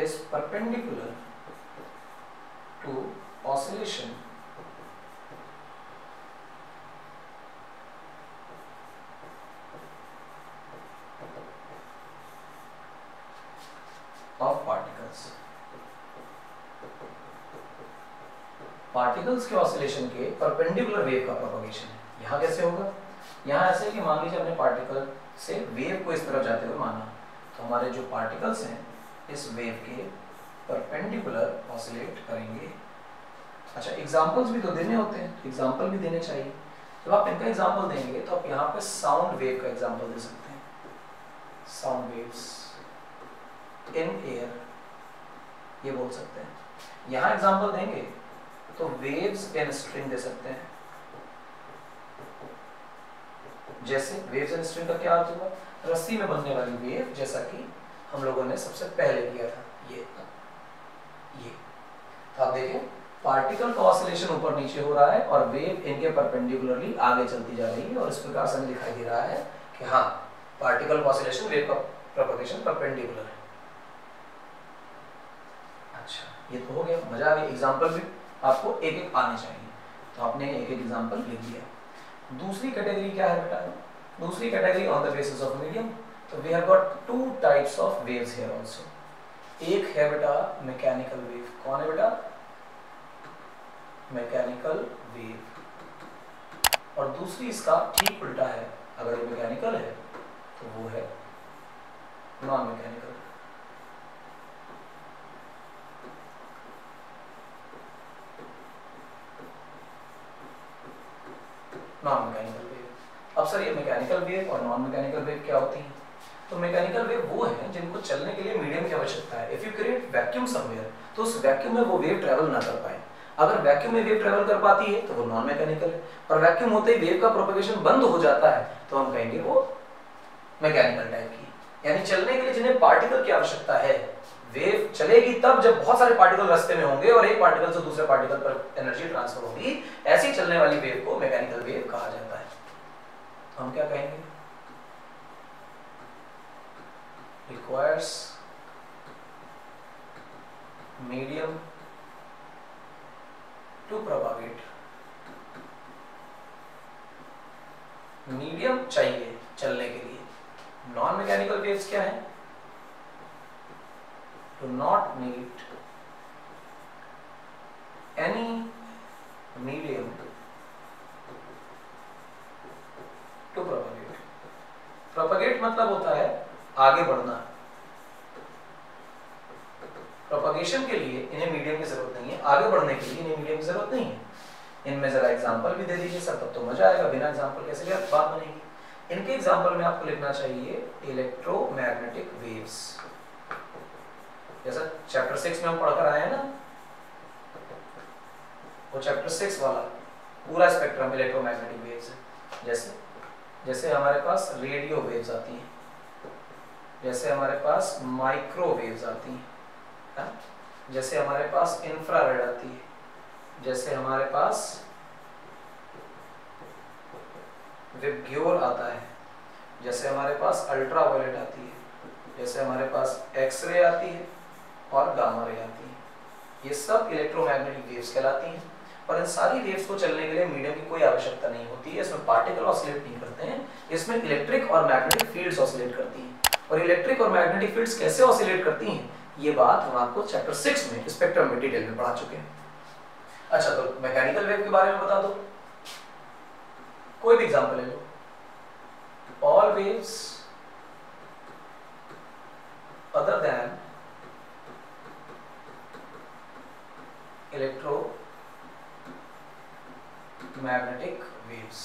is perpendicular to oscillation of particles। Particles के ऑसिलेशन के परपेंडिकुलर वेव का प्रोपगेशन है। यहाँ कैसे होगा? यहाँ ऐसे है कि मान लीजिए अपने पार्टिकल से वेव को इस तरफ जाते हुए माना, तो हमारे जो पार्टिकल्स हैं इस वेव के परपेंडिकुलर ऑसिलेट करेंगे। अच्छा, एग्जांपल्स भी तो देने होते हैं, एग्जांपल भी देने चाहिए। जब आप इनका एग्जांपल देंगे तो आप यहाँ पे साउंड वेव का एग्जांपल दे सकते हैं। साउंड वेव्स इन एयर, ये बोल सकते हैं। यहाँ एग्जांपल देंगे तो वेव्स इन स्ट्रिंग दे सकते हैं। जैसे वेव्स एंड स्ट्रिंग का क्या अर्थ हुआ? रस्सी में बनने वाली वेव, जैसा कि हम लोगों ने सबसे पहले किया था। ये तो आप देखिए पार्टिकल का ऑसिलेशन ऊपर नीचे हो रहा है और वेव इनके परपेंडिकुलरली आगे चलती जा रही है, और इस प्रकार से हमें दिखाई दे रहा है कि हाँ, पार्टिकल का ऑसिलेशन वेव का प्रोपगेशन परपेंडिकुलर है। अच्छा, ये तो हो गया, मजा आ गया। एग्जांपल भी आपको एक एक आने चाहिए, तो आपने एक एक एग्जांपल लिख दिया। दूसरी कैटेगरी क्या है बेटा? दूसरी category on the basis of medium. तो we have got two types of waves here also. एक है बेटा मैकेनिकल वेव। कौन है बेटा? Mechanical wave. और दूसरी इसका ठीक उल्टा है, अगर ये मैकेनिकल है तो वो है non mechanical. Non mechanical wave. अब सर ये मैकेनिकल वेव और नॉन मैकेनिकल वेव क्या होती हैं? तो मैकेनिकल वेव वो है जिनको चलने के लिए मीडियम की आवश्यकता है। If you create vacuum somewhere तो उस वैक्यूम में वो वेव ट्रेवल ना कर पाए। अगर वैक्यूम में वेव ट्रेवल कर पाती है तो वो नॉन मैकेनिकल है, और वैक्यूम होते ही वेव का प्रोपगेशन बंद हो जाता है तो हम कहेंगे वो मैकेनिकल टाइप की। यानी चलने के लिए जिन्हें पार्टिकल की आवश्यकता है, वेव चलेगी तब जब बहुत सारे पार्टिकल रास्ते में होंगे और एक पार्टिकल से दूसरे पार्टिकल पर एनर्जी ट्रांसफर होगी, ऐसी चलने वाली वेव को मैकेनिकल वेव कहा जाता है। तो हम क्या कहेंगे? Requires medium to propagate. Medium चाहिए चलने के लिए। नॉन मैकेनिकल वेव्स क्या है? Do not need any medium to propagate। propagate मतलब होता है आगे बढ़ना। प्रोपगेशन के लिए इन्हें मीडियम की जरूरत नहीं है, आगे बढ़ने के लिए इन्हें मीडियम की जरूरत नहीं है। इनमें जरा एग्जांपल भी दे दीजिए सर, तब तो मजा आएगा। बिना एग्जांपल कैसे बात बनेगी? इनके एग्जांपल में आपको लिखना चाहिए इलेक्ट्रोमैग्नेटिक वेव्स। जैसा चैप्टर 6 में हम पढ़कर आए हैं ना, वो चैप्टर 6 वाला पूरा स्पेक्ट्रम इलेक्ट्रोमैग्नेटिक वेव्स है। जैसे हमारे पास रेडियो वेव्स आती हैं, जैसे हमारे पास माइक्रोवेव्स आती हैं, है? जैसे हमारे पास इंफ्रारेड आती है, जैसे हमारे पास विबग्योर आता है, जैसे हमारे पास अल्ट्रावायलेट आती है, जैसे हमारे पास एक्सरे आती है और गामा रे आती है। ये सब इलेक्ट्रोमैग्नेटिक वेव्स कहलाती हैं। और इन सारी वेव्स को चलने के लिए मीडियम की कोई आवश्यकता नहीं होती है। इसमें पार्टिकल ऑसिलेट नहीं करते हैं, इसमें इलेक्ट्रिक और मैग्नेटिक फील्ड्स ऑसिलेट करती हैं। और इलेक्ट्रिक और मैग्नेटिक फील्ड्स कैसे ऑसिलेट करती हैं, ये बात हम आपको चैप्टर 6 में स्पेक्ट्रम में डिटेल में पढ़ा चुके हैं। अच्छा, तो मैकेनिकल वेव के बारे में बता दो, कोई भी एग्जांपल ले लो। All waves other than electromagnetic waves.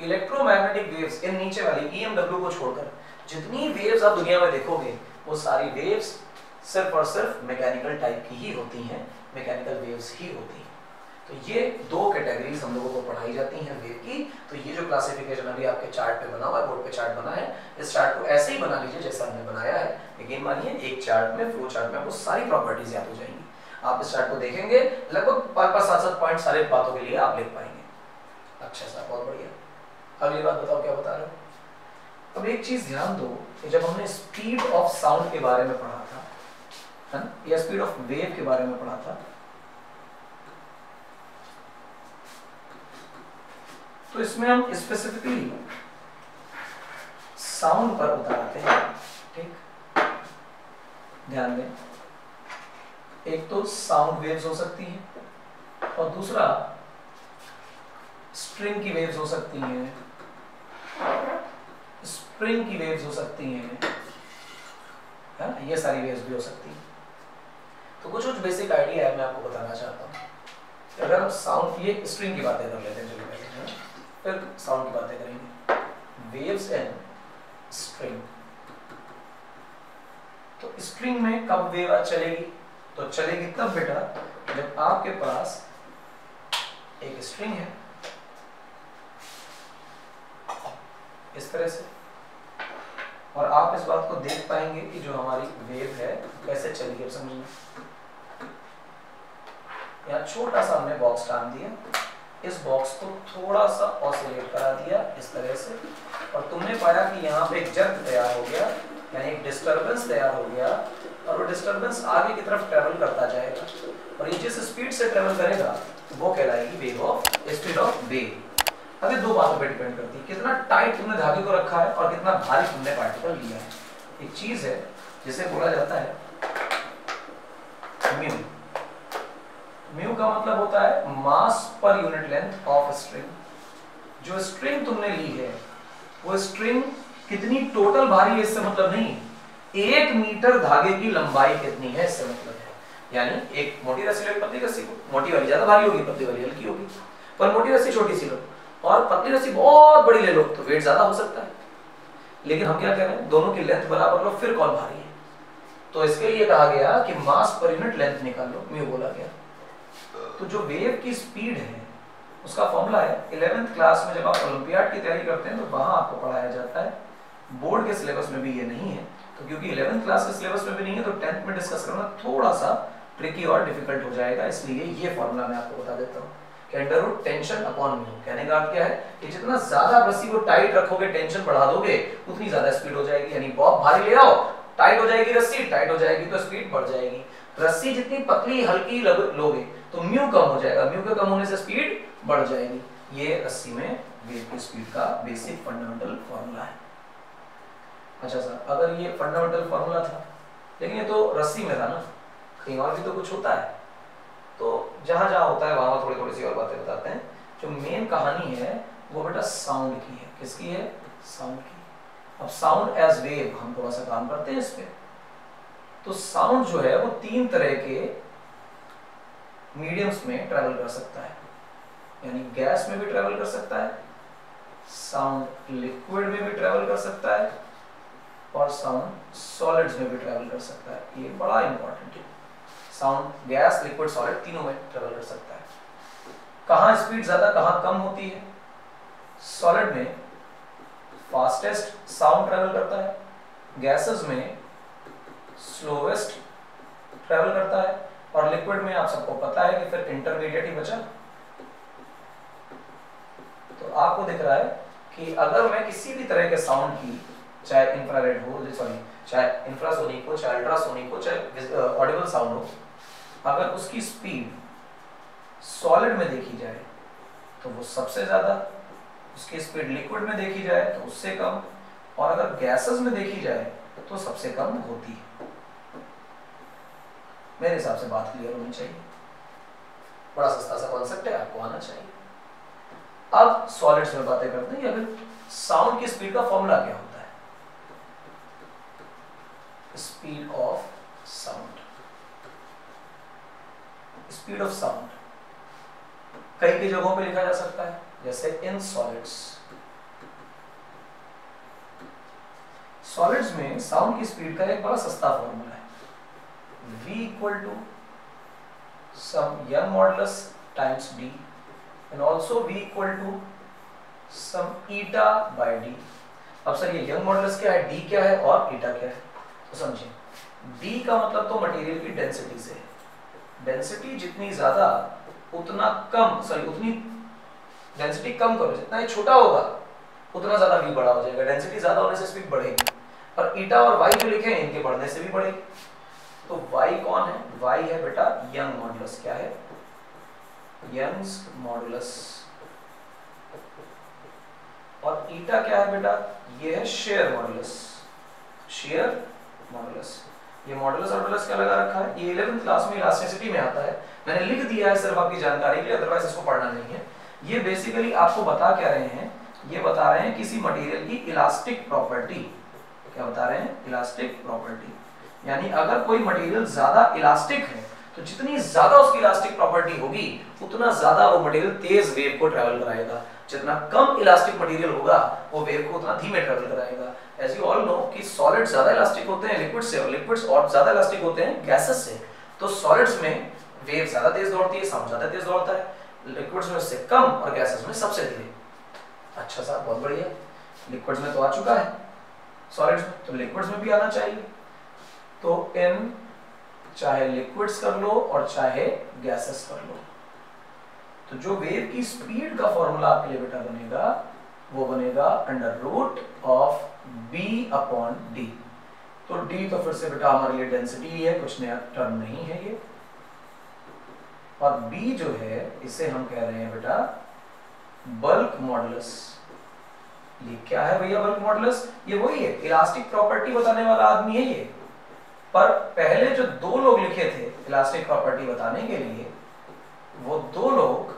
Electromagnetic waves इन नीचे वाली EMW को छोड़कर जितनी वेव्स आप दुनिया में देखोगे वो सारी वेव्स सिर्फ और सिर्फ मैकेनिकल टाइप की ही होती हैं, मैकेनिकल वेव्स ही होती हैं। तो ये दो कैटेगरीज हम लोगों को पढ़ाई जाती हैं वेव की। तो ये जो क्लासिफिकेशन अभी आपके चार्ट पे बना हुआ है, बोर्ड पे चार्ट बना है, इस चार्ट को ऐसे ही बना लीजिए जैसा हमने बनाया है। लेकिन मानिए एक चार्ट में, फ्लो चार्ट में आपको सारी प्रॉपर्टीज याद हो जाएंगी। आप इस चार्ट को देखेंगे, लगभग 5-5, 7-7 पॉइंट सारे बातों के लिए आप लिख पाएंगे। अच्छा सा, बहुत बढ़िया। अगली बात बताओ, क्या बता रहे हो? अब एक चीज ध्यान दो कि जब हमने स्पीड ऑफ साउंड के बारे में पढ़ा था, है ना, या स्पीड ऑफ वेव के बारे में पढ़ा था, तो इसमें हम स्पेसिफिकली साउंड पर उतर आते हैं। ठीक, ध्यान दें, एक तो साउंड वेव्स हो सकती है और दूसरा स्ट्रिंग की वेव्स हो सकती हैं, स्प्रिंग की वेव्स हो सकती हैं, है ना, ये सारी वेव्स भी हो सकती हैं। तो कुछ बेसिक आइडिया है, मैं आपको बताना चाहता हूँ। अगर हम साउंड, ये स्ट्रिंग की बातें कर लेते हैं, चलिए पहले, है ना, फिर साउंड की बातें करेंगे। Waves and string. तो स्ट्रिंग में कब वेव चलेगी? तो चलेगी तब बेटा जब आपके पास एक स्ट्रिंग है इस तरह से, और आप इस बात को देख पाएंगे कि जो हमारी वेव है कैसे चलेगी। अब समझिए, यहाँ छोटा सा हमने बॉक्स टांग दिया, इस बॉक्स को थोड़ा सा ऑसिलेट करा दिया इस तरह से, और तुमने पाया कि यहाँ पे एक जर्क तैयार हो गया, यानी एक डिस्टरबेंस तैयार हो गया, और वो डिस्टरबेंस आगे की तरफ ट्रेवल करता जाएगा, और ये जिस स्पीड से ट्रेवल करेगा वो कहलाएगी wave of speed of wave. अभी दो बातों पे डिपेंड करती है, कितना टाइट तुमने धागे को रखा है और कितना भारी तुमने पार्टिकल लिया है। एक चीज है जिसे बोला जाता है म्यू। म्यू का मतलब होता है मास पर यूनिट लेंथ ऑफ स्ट्रिंग। जो स्ट्रिंग तुमने ली है वो स्ट्रिंग कितनी टोटल भारी है इससे मतलब नहीं, 1 मीटर धागे की लंबाई कितनी है इससे मतलब है। यानी एक मोटी रस्सी लो, पतली रस्सी को, मोटी वाली ज्यादा भारी होगी, पतली वाली हल्की होगी। पर मोटी रस्सी छोटी सी लो और पतली रस्सी बहुत बड़ी ले लो तो वेट ज्यादा हो सकता है। लेकिन हम क्या कह रहे हैं, दोनों की लेंथ बराबर लो, फिर कौन भारी है। तो इसके लिए कहा गया कि मास पर यूनिट लेंथ निकाल लो, म्यू बोला गया। तो जो वेव की स्पीड है उसका फॉर्मूला है, 11th क्लास में जब आप ओलंपियाड की तैयारी करते हैं तो वहां आपको पढ़ाया जाता है। बोर्ड के सिलेबस में भी ये नहीं है, तो क्योंकि 11th क्लास के सिलेबस में भी नहीं है तो 10th में डिस्कस करना थोड़ा सा ट्रिकी और डिफिकल्ट हो जाएगा। इसलिए ये फॉर्मूला मैं आपको बता देता हूँ, under root tension upon mu. कहने का अर्थ क्या है कि जितना ज्यादा रस्सी को टाइट रखोगे, टेंशन बढ़ा दोगे, उतनी ज्यादा स्पीड हो जाएगी। यानी बहुत भारी ले आओ, टाइट हो जाएगी रस्सी, टाइट हो जाएगी तो स्पीड बढ़ जाएगी। रस्सी जितनी पतली हल्की लोगे तो म्यू कम हो जाएगा, म्यू के कम होने से स्पीड बढ़ जाएगी। ये रस्सी में वेव की स्पीड का बेसिक फंडामेंटल फॉर्मूला है। अच्छा सर, अगर ये फंडामेंटल फॉर्मूला था, लेकिन ये तो रस्सी में था ना, कहीं और भी तो कुछ होता है। तो जहां जहां होता है वहां थोड़ी थोड़ी सी और बातें बताते हैं। जो मेन कहानी है वो बेटा साउंड की है। किसकी है? साउंड की। अब साउंड एज वेव हम थोड़ा सा काम करते हैं इस पे। तो साउंड जो है वो 3 तरह के मीडियम्स में ट्रेवल कर सकता है, यानी गैस में भी ट्रेवल कर सकता है, साउंड लिक्विड में भी ट्रेवल कर सकता है, और साउंड सॉलिड्स में भी ट्रेवल कर सकता है। ये बड़ा इंपॉर्टेंट है। साउंड गैस, लिक्विड, सॉलिड तीनों में ट्रेवल कर सकता है। कहां स्पीड ज्यादा कहां कम होती है? सॉलिड में फास्टेस्ट साउंड ट्रेवल करता है, गैसेस में स्लोवेस्ट ट्रेवल करता है, और लिक्विड में आप सबको पता है कि फिर इंटरमीडिएट ही बचा। तो आपको दिख रहा है कि अगर मैं किसी भी तरह के साउंड की, चाहे इंफ्रारेड हो, सॉरी चाहे इंफ्रासोनिक हो, चाहे अल्ट्रासोनिक हो, चाहे ऑडिबल साउंड हो, अगर उसकी स्पीड सॉलिड में देखी जाए तो वो सबसे ज्यादा, उसकी स्पीड लिक्विड में देखी जाए तो उससे कम, और अगर गैसेस में देखी जाए तो सबसे कम होती है। मेरे हिसाब से बात क्लियर होनी चाहिए। बड़ा सस्ता सा कॉन्सेप्ट है, आपको आना चाहिए। अब सॉलिड्स में बातें करते हैं, अगर साउंड की स्पीड का फॉर्मूला क्या होता है? Speed of sound, speed of sound कई कई जगहों पे लिखा जा सकता है, जैसे इन सॉलिड्स। सॉलिड्स में साउंड की स्पीड का एक बड़ा सस्ता फॉर्मूला है, v equal to some Young modulus times d and also v equal to some eta by d। अब सर ये यंग मॉडुलस क्या है, d क्या है और ईटा क्या है? तो समझिए, d का मतलब तो मटेरियल की डेंसिटी से है। डेंसिटी जितनी ज्यादा उतना कम, सॉरी उतनी डेंसिटी कम करो, जितना ये छोटा होगा उतना ज्यादा v बड़ा हो जाएगा। डेंसिटी ज्यादा होने से स्पीड बढ़ेगी, और ईटा और y जो लिखे हैं इनके बढ़ने से भी बढ़ेगी। तो y कौन है? y है बेटा यंग मॉडुलस। क्या है? Young's modulus. और ईटा क्या है बेटा? ये है शेयर मॉडुलस। Shear modulus. ये मॉडुलस ऑर्डुलस क्या लगा रखा है? ये 11th क्लास में इलास्टिसिटी में आता है, मैंने लिख दिया है सिर्फ आपकी जानकारी के लिए, अदरवाइज इसको पढ़ना नहीं है। ये बेसिकली आपको बता क्या रहे हैं? ये बता रहे हैं किसी मटेरियल की इलास्टिक प्रॉपर्टी। क्या बता रहे हैं? Elastic property. यानी अगर कोई मटेरियल ज्यादा इलास्टिक है तो जितनी ज्यादा उसकी इलास्टिक प्रॉपर्टी होगी उतना ज्यादा वो मटेरियल तेज वेव को ट्रैवल कराएगा। जितना कम इलास्टिक मटेरियल होगा वो वेव को उतना धीमे ट्रैवल कराएगा। एज यू ऑल नो कि सॉलिड ज्यादा इलास्टिक होते हैं लिक्विड से, और लिक्विड्स और ज्यादा इलास्टिक होते हैं गैसेस से। तो सॉलिड्स में वेव ज्यादा तेज दौड़ती है, साउंड ज्यादा तेज दौड़ता है, लिक्विड्स में उससे कम और गैसेस में सबसे धीरे। अच्छा साहब, बहुत बढ़िया। लिक्विड्स में तो आ चुका है, सॉलिड्स में तो लिक्विड्स में भी आना चाहिए। तो इन चाहे लिक्विड्स कर लो और चाहे गैसेस कर लो, तो जो वेव की स्पीड का फॉर्मूला आपके लिए बेटा बनेगा वो बनेगा under root of b upon d। तो d तो फिर से बेटा हमारे लिए डेंसिटी ही है, कुछ नया टर्म नहीं है ये। और b जो है इसे हम कह रहे हैं बेटा बल्क मॉडुलस। ये क्या है भैया बल्क मॉडुलस? ये वही है, इलास्टिक प्रॉपर्टी बताने वाला आदमी है ये। पर पहले जो दो लोग लिखे थे इलास्टिक प्रॉपर्टी बताने के लिए, वो दो लोग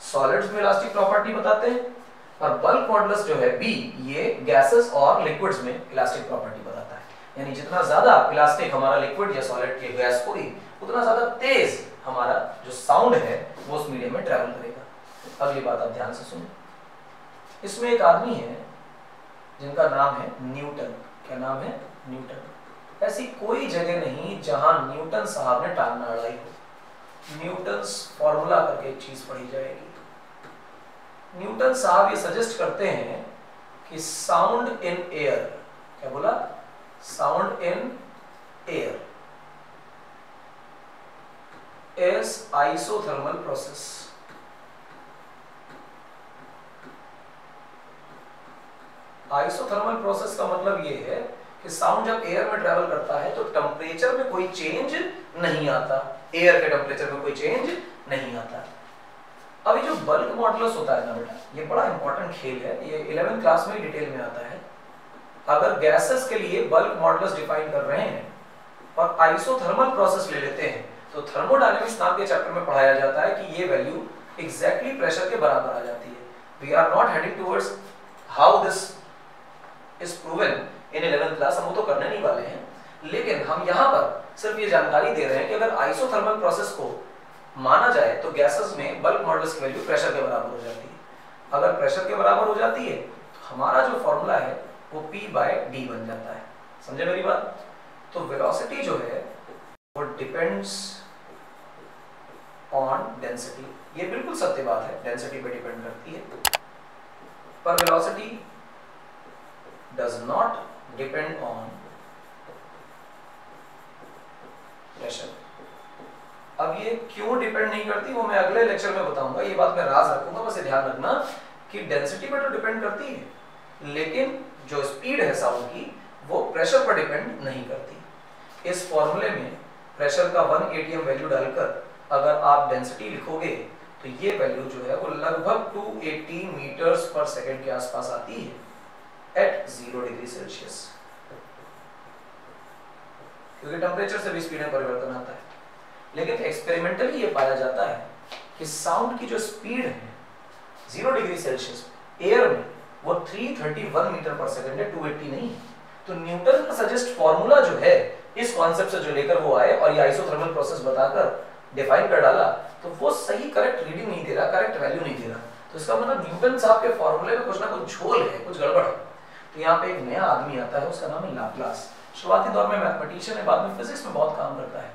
सॉलिड्स में इलास्टिक प्रॉपर्टी बताते हैं, और बल्क मॉडुलस जो है b, ये गैसेस और लिक्विड्स में इलास्टिक प्रॉपर्टी बताता है। यानी जितना ज्यादा इलास्टिक हमारा लिक्विड या सॉलिड की गैस होगी उतना ज्यादा तेज हमारा जो साउंड है वो उस मीडियम में ट्रैवल करेगा। अगली बात आप ध्यान से सुनिए। इसमें एक आदमी है जिनका नाम है न्यूटन। क्या नाम है? न्यूटन। ऐसी कोई जगह नहीं जहां न्यूटन साहब ने टांग ना अड़ाई हो। न्यूटन्स फॉर्मूला करके एक चीज पढ़ी जाएगी। न्यूटन साहब ये सजेस्ट करते हैं कि साउंड इन एयर, क्या बोला? Sound in air is isothermal process. Isothermal process का मतलब ये है कि साउंड जब एयर में ट्रेवल करता है तो टेम्परेचर में कोई चेंज नहीं आता, एयर के टेम्परेचर में कोई चेंज नहीं आता। अब ये जो बल्क मॉडुलस होता है ना बेटा, ये बड़ा इंपॉर्टेंट खेल है, ये 11th क्लास में डिटेल में आता है। अगर गैसेस के लिए बल्क मॉडुलस डिफाइन कर रहे हैं और आइसोथर्मल प्रोसेस ले लेते हैं तो थर्मोडायनेमिक्स नाम के चैप्टर में पढ़ाया जाता है कि ये वैल्यू एग्जैक्टली प्रेशर के बराबर आ जाती है। We are not heading towards how this is proven in 11th class, हम वो तो करने नहीं वाले हैं, लेकिन हम यहाँ पर सिर्फ ये जानकारी दे रहे हैं कि अगर आइसोथर्मल प्रोसेस को माना जाए तो गैसेस में बल्क मॉडुलस की वैल्यू प्रेशर के बराबर हो जाती है। अगर प्रेशर के बराबर हो जाती है तो हमारा जो फॉर्मूला है वो P बाय D बन जाता है। समझे मेरी बात? तो वेलोसिटी जो है वो डिपेंड्स ऑन डेंसिटी। ये बिल्कुल सत्य बात है, डेंसिटी पे डिपेंड करती है, पर velocity does not depend on अब ये क्यों डिपेंड नहीं करती वो मैं अगले लेक्चर में बताऊंगा, ये बात मैं राज रखूंगा, बस ध्यान रखना कि डेंसिटी पर तो डिपेंड करती है, लेकिन जो स्पीड है साउंड की वो प्रेशर पर डिपेंड नहीं करती। इस फॉर्मूले में प्रेशर का 1 atm वैल्यू डालकर अगर आप डेंसिटी लिखोगे तो ये वैल्यू जो है वो लगभग 280 मीटर्स पर सेकंड के आसपास आती है एट 0 डिग्री सेल्सियस, क्योंकि टेम्परेचर से भी स्पीड में परिवर्तन आता है। लेकिन एक्सपेरिमेंटली ये पाया जाता है कि साउंड की जो स्पीड है 0 डिग्री सेल्सियस एयर में वो 331 मीटर पर सेकंड है, 280 नहीं है। तो न्यूटन का सजेस्ट फॉर्मूला जो है इस कॉन्सेप्ट से जो लेकर वो आए और ये आइसोथर्मल प्रोसेस बताकर डिफाइन कर डाला, तो वो सही करेक्ट रीडिंग नहीं दे रहा, करेक्ट वैल्यू नहीं दे रहा। तो इसका मतलब न्यूटन साहब के फॉर्मूले में कुछ ना कुछ झोल है, कुछ गड़बड़ है। तो यहाँ पे एक नया आदमी आता है, उसका नाम है लाप्लास। शुरुआती दौर में मैथमेटिशियन है, बाद में फिजिक्स में बहुत काम करता है।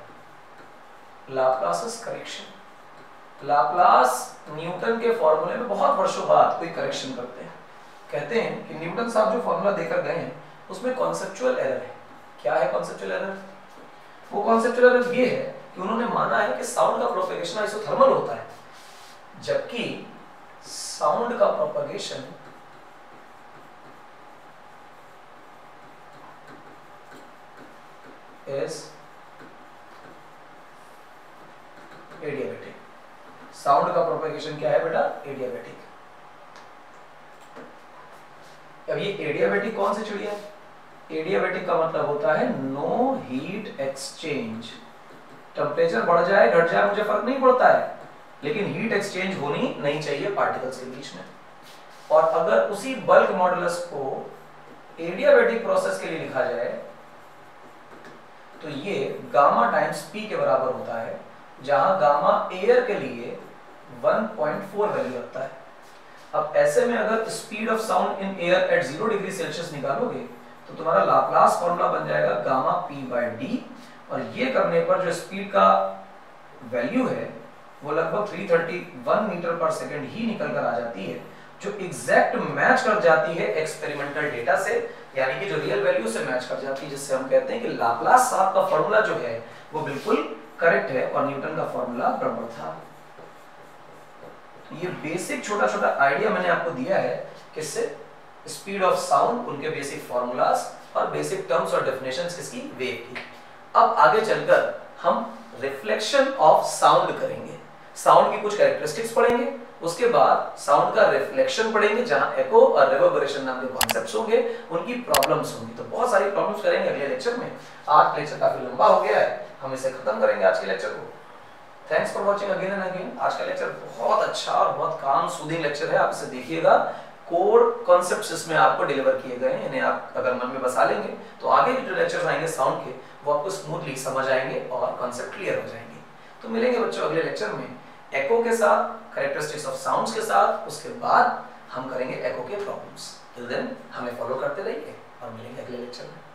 Laplace correction. लाप्लास न्यूटन के फॉर्मूले में बहुत वर्षों बाद कोई करेक्शन करते हैं। कहते हैं कि न्यूटन साहब जो फॉर्मूला देकर गए हैं उसमें कॉन्सेप्चुअल एरर है। क्या है कॉन्सेप्चुअल एरर? वो कॉन्सेप्चुअल एरर ये है कि उन्होंने माना है कि साउंड का प्रोपेगेशन आइसोथर्मल होता है, जबकि साउंड का प्रोपेगेशन इज एडियाबैटिक। साउंड का प्रोपेगेशन क्या है बेटा? एडियाबैटिक। अब ये एडियाबैटिक कौन सी चिड़िया है? एडियाबैटिक का मतलब होता है नो हीट एक्सचेंज। टेम्परेचर बढ़ जाए घट जाए मुझे फर्क नहीं पड़ता है, लेकिन हीट एक्सचेंज होनी नहीं चाहिए पार्टिकल्स के बीच में। और अगर उसी बल्क मॉडुलस को एडियाबैटिक प्रोसेस के लिए लिखा जाए तो ये गामा टाइम्स पी के बराबर होता है, जहां गामा एयर के लिए 1.4 वैल्यू रखता है। अब ऐसे में अगर speed of sound in air at 0 degree Celsius निकालोगे तो तुम्हारा लाप्लास फॉर्मूला बन जाएगा गामा पी बाय डी, और ये करने पर जो स्पीड का वैल्यू है वो लगभग 331 मीटर पर सेकंड ही निकल कर आ जाती है, जो एग्जैक्ट मैच कर जाती है एक्सपेरिमेंटल डेटा से, यानी कि जो रियल वैल्यू से मैच कर जाती है, जिससे हम कहते हैं कि लाप्लास साहब का फॉर्मूला जो है वो बिल्कुल करेक्ट है और न्यूटन का फॉर्मूला गड़बड़ था। ये बेसिक छोटा छोटा आइडिया मैंने आपको दिया है, किससे? स्पीड ऑफ साउंड, उनके बेसिक फॉर्मूलाज और बेसिक टर्म्स और डेफिनेशंस किसकी? वेव की। अब आगे चलकर हम रिफ्लेक्शन ऑफ साउंड करेंगे, साउंड की कुछ कैरेक्टरिस्टिक्स पढ़ेंगे, उसके बाद साउंड का रिफ्लेक्शन पढ़ेंगे जहां एको और रिवर्बरेशन नाम के कॉन्सेप्ट्स होंगे, उनकी प्रॉब्लम्स होंगी। तो बहुत सारी प्रॉब्लम्स करेंगे अगले लेक्चर में। आज लेक्चर काफी लंबा हो गया है, हम इसे खत्म करेंगे आज के लेक्चर को। Thanks for watching again and again. आज का लेक्चर बहुत अच्छा और बहुत काम सूदिंग लेक्चर है, आप इसे देखिएगा। कोर कॉन्सेप्ट्स इसमें आपको डिलीवर किए गए हैं, इन्हें आप अगर मन में बसा लेंगे तो आगे भी जो लेक्चर्स आएंगे साउंड के वो आपको स्मूथली समझ आएंगे और कॉन्सेप्ट क्लियर हो जाएंगे। तो मिलेंगे बच्चों अगले लेक्चर में एको के साथ, कैरेक्टरिस्टिक्स ऑफ साउंड्स के साथ, उसके बाद हम करेंगे एको के प्रॉब्लम्स। टिल देन हमें फॉलो करते रहिए और मिलेंगे अगले लेक्चर में।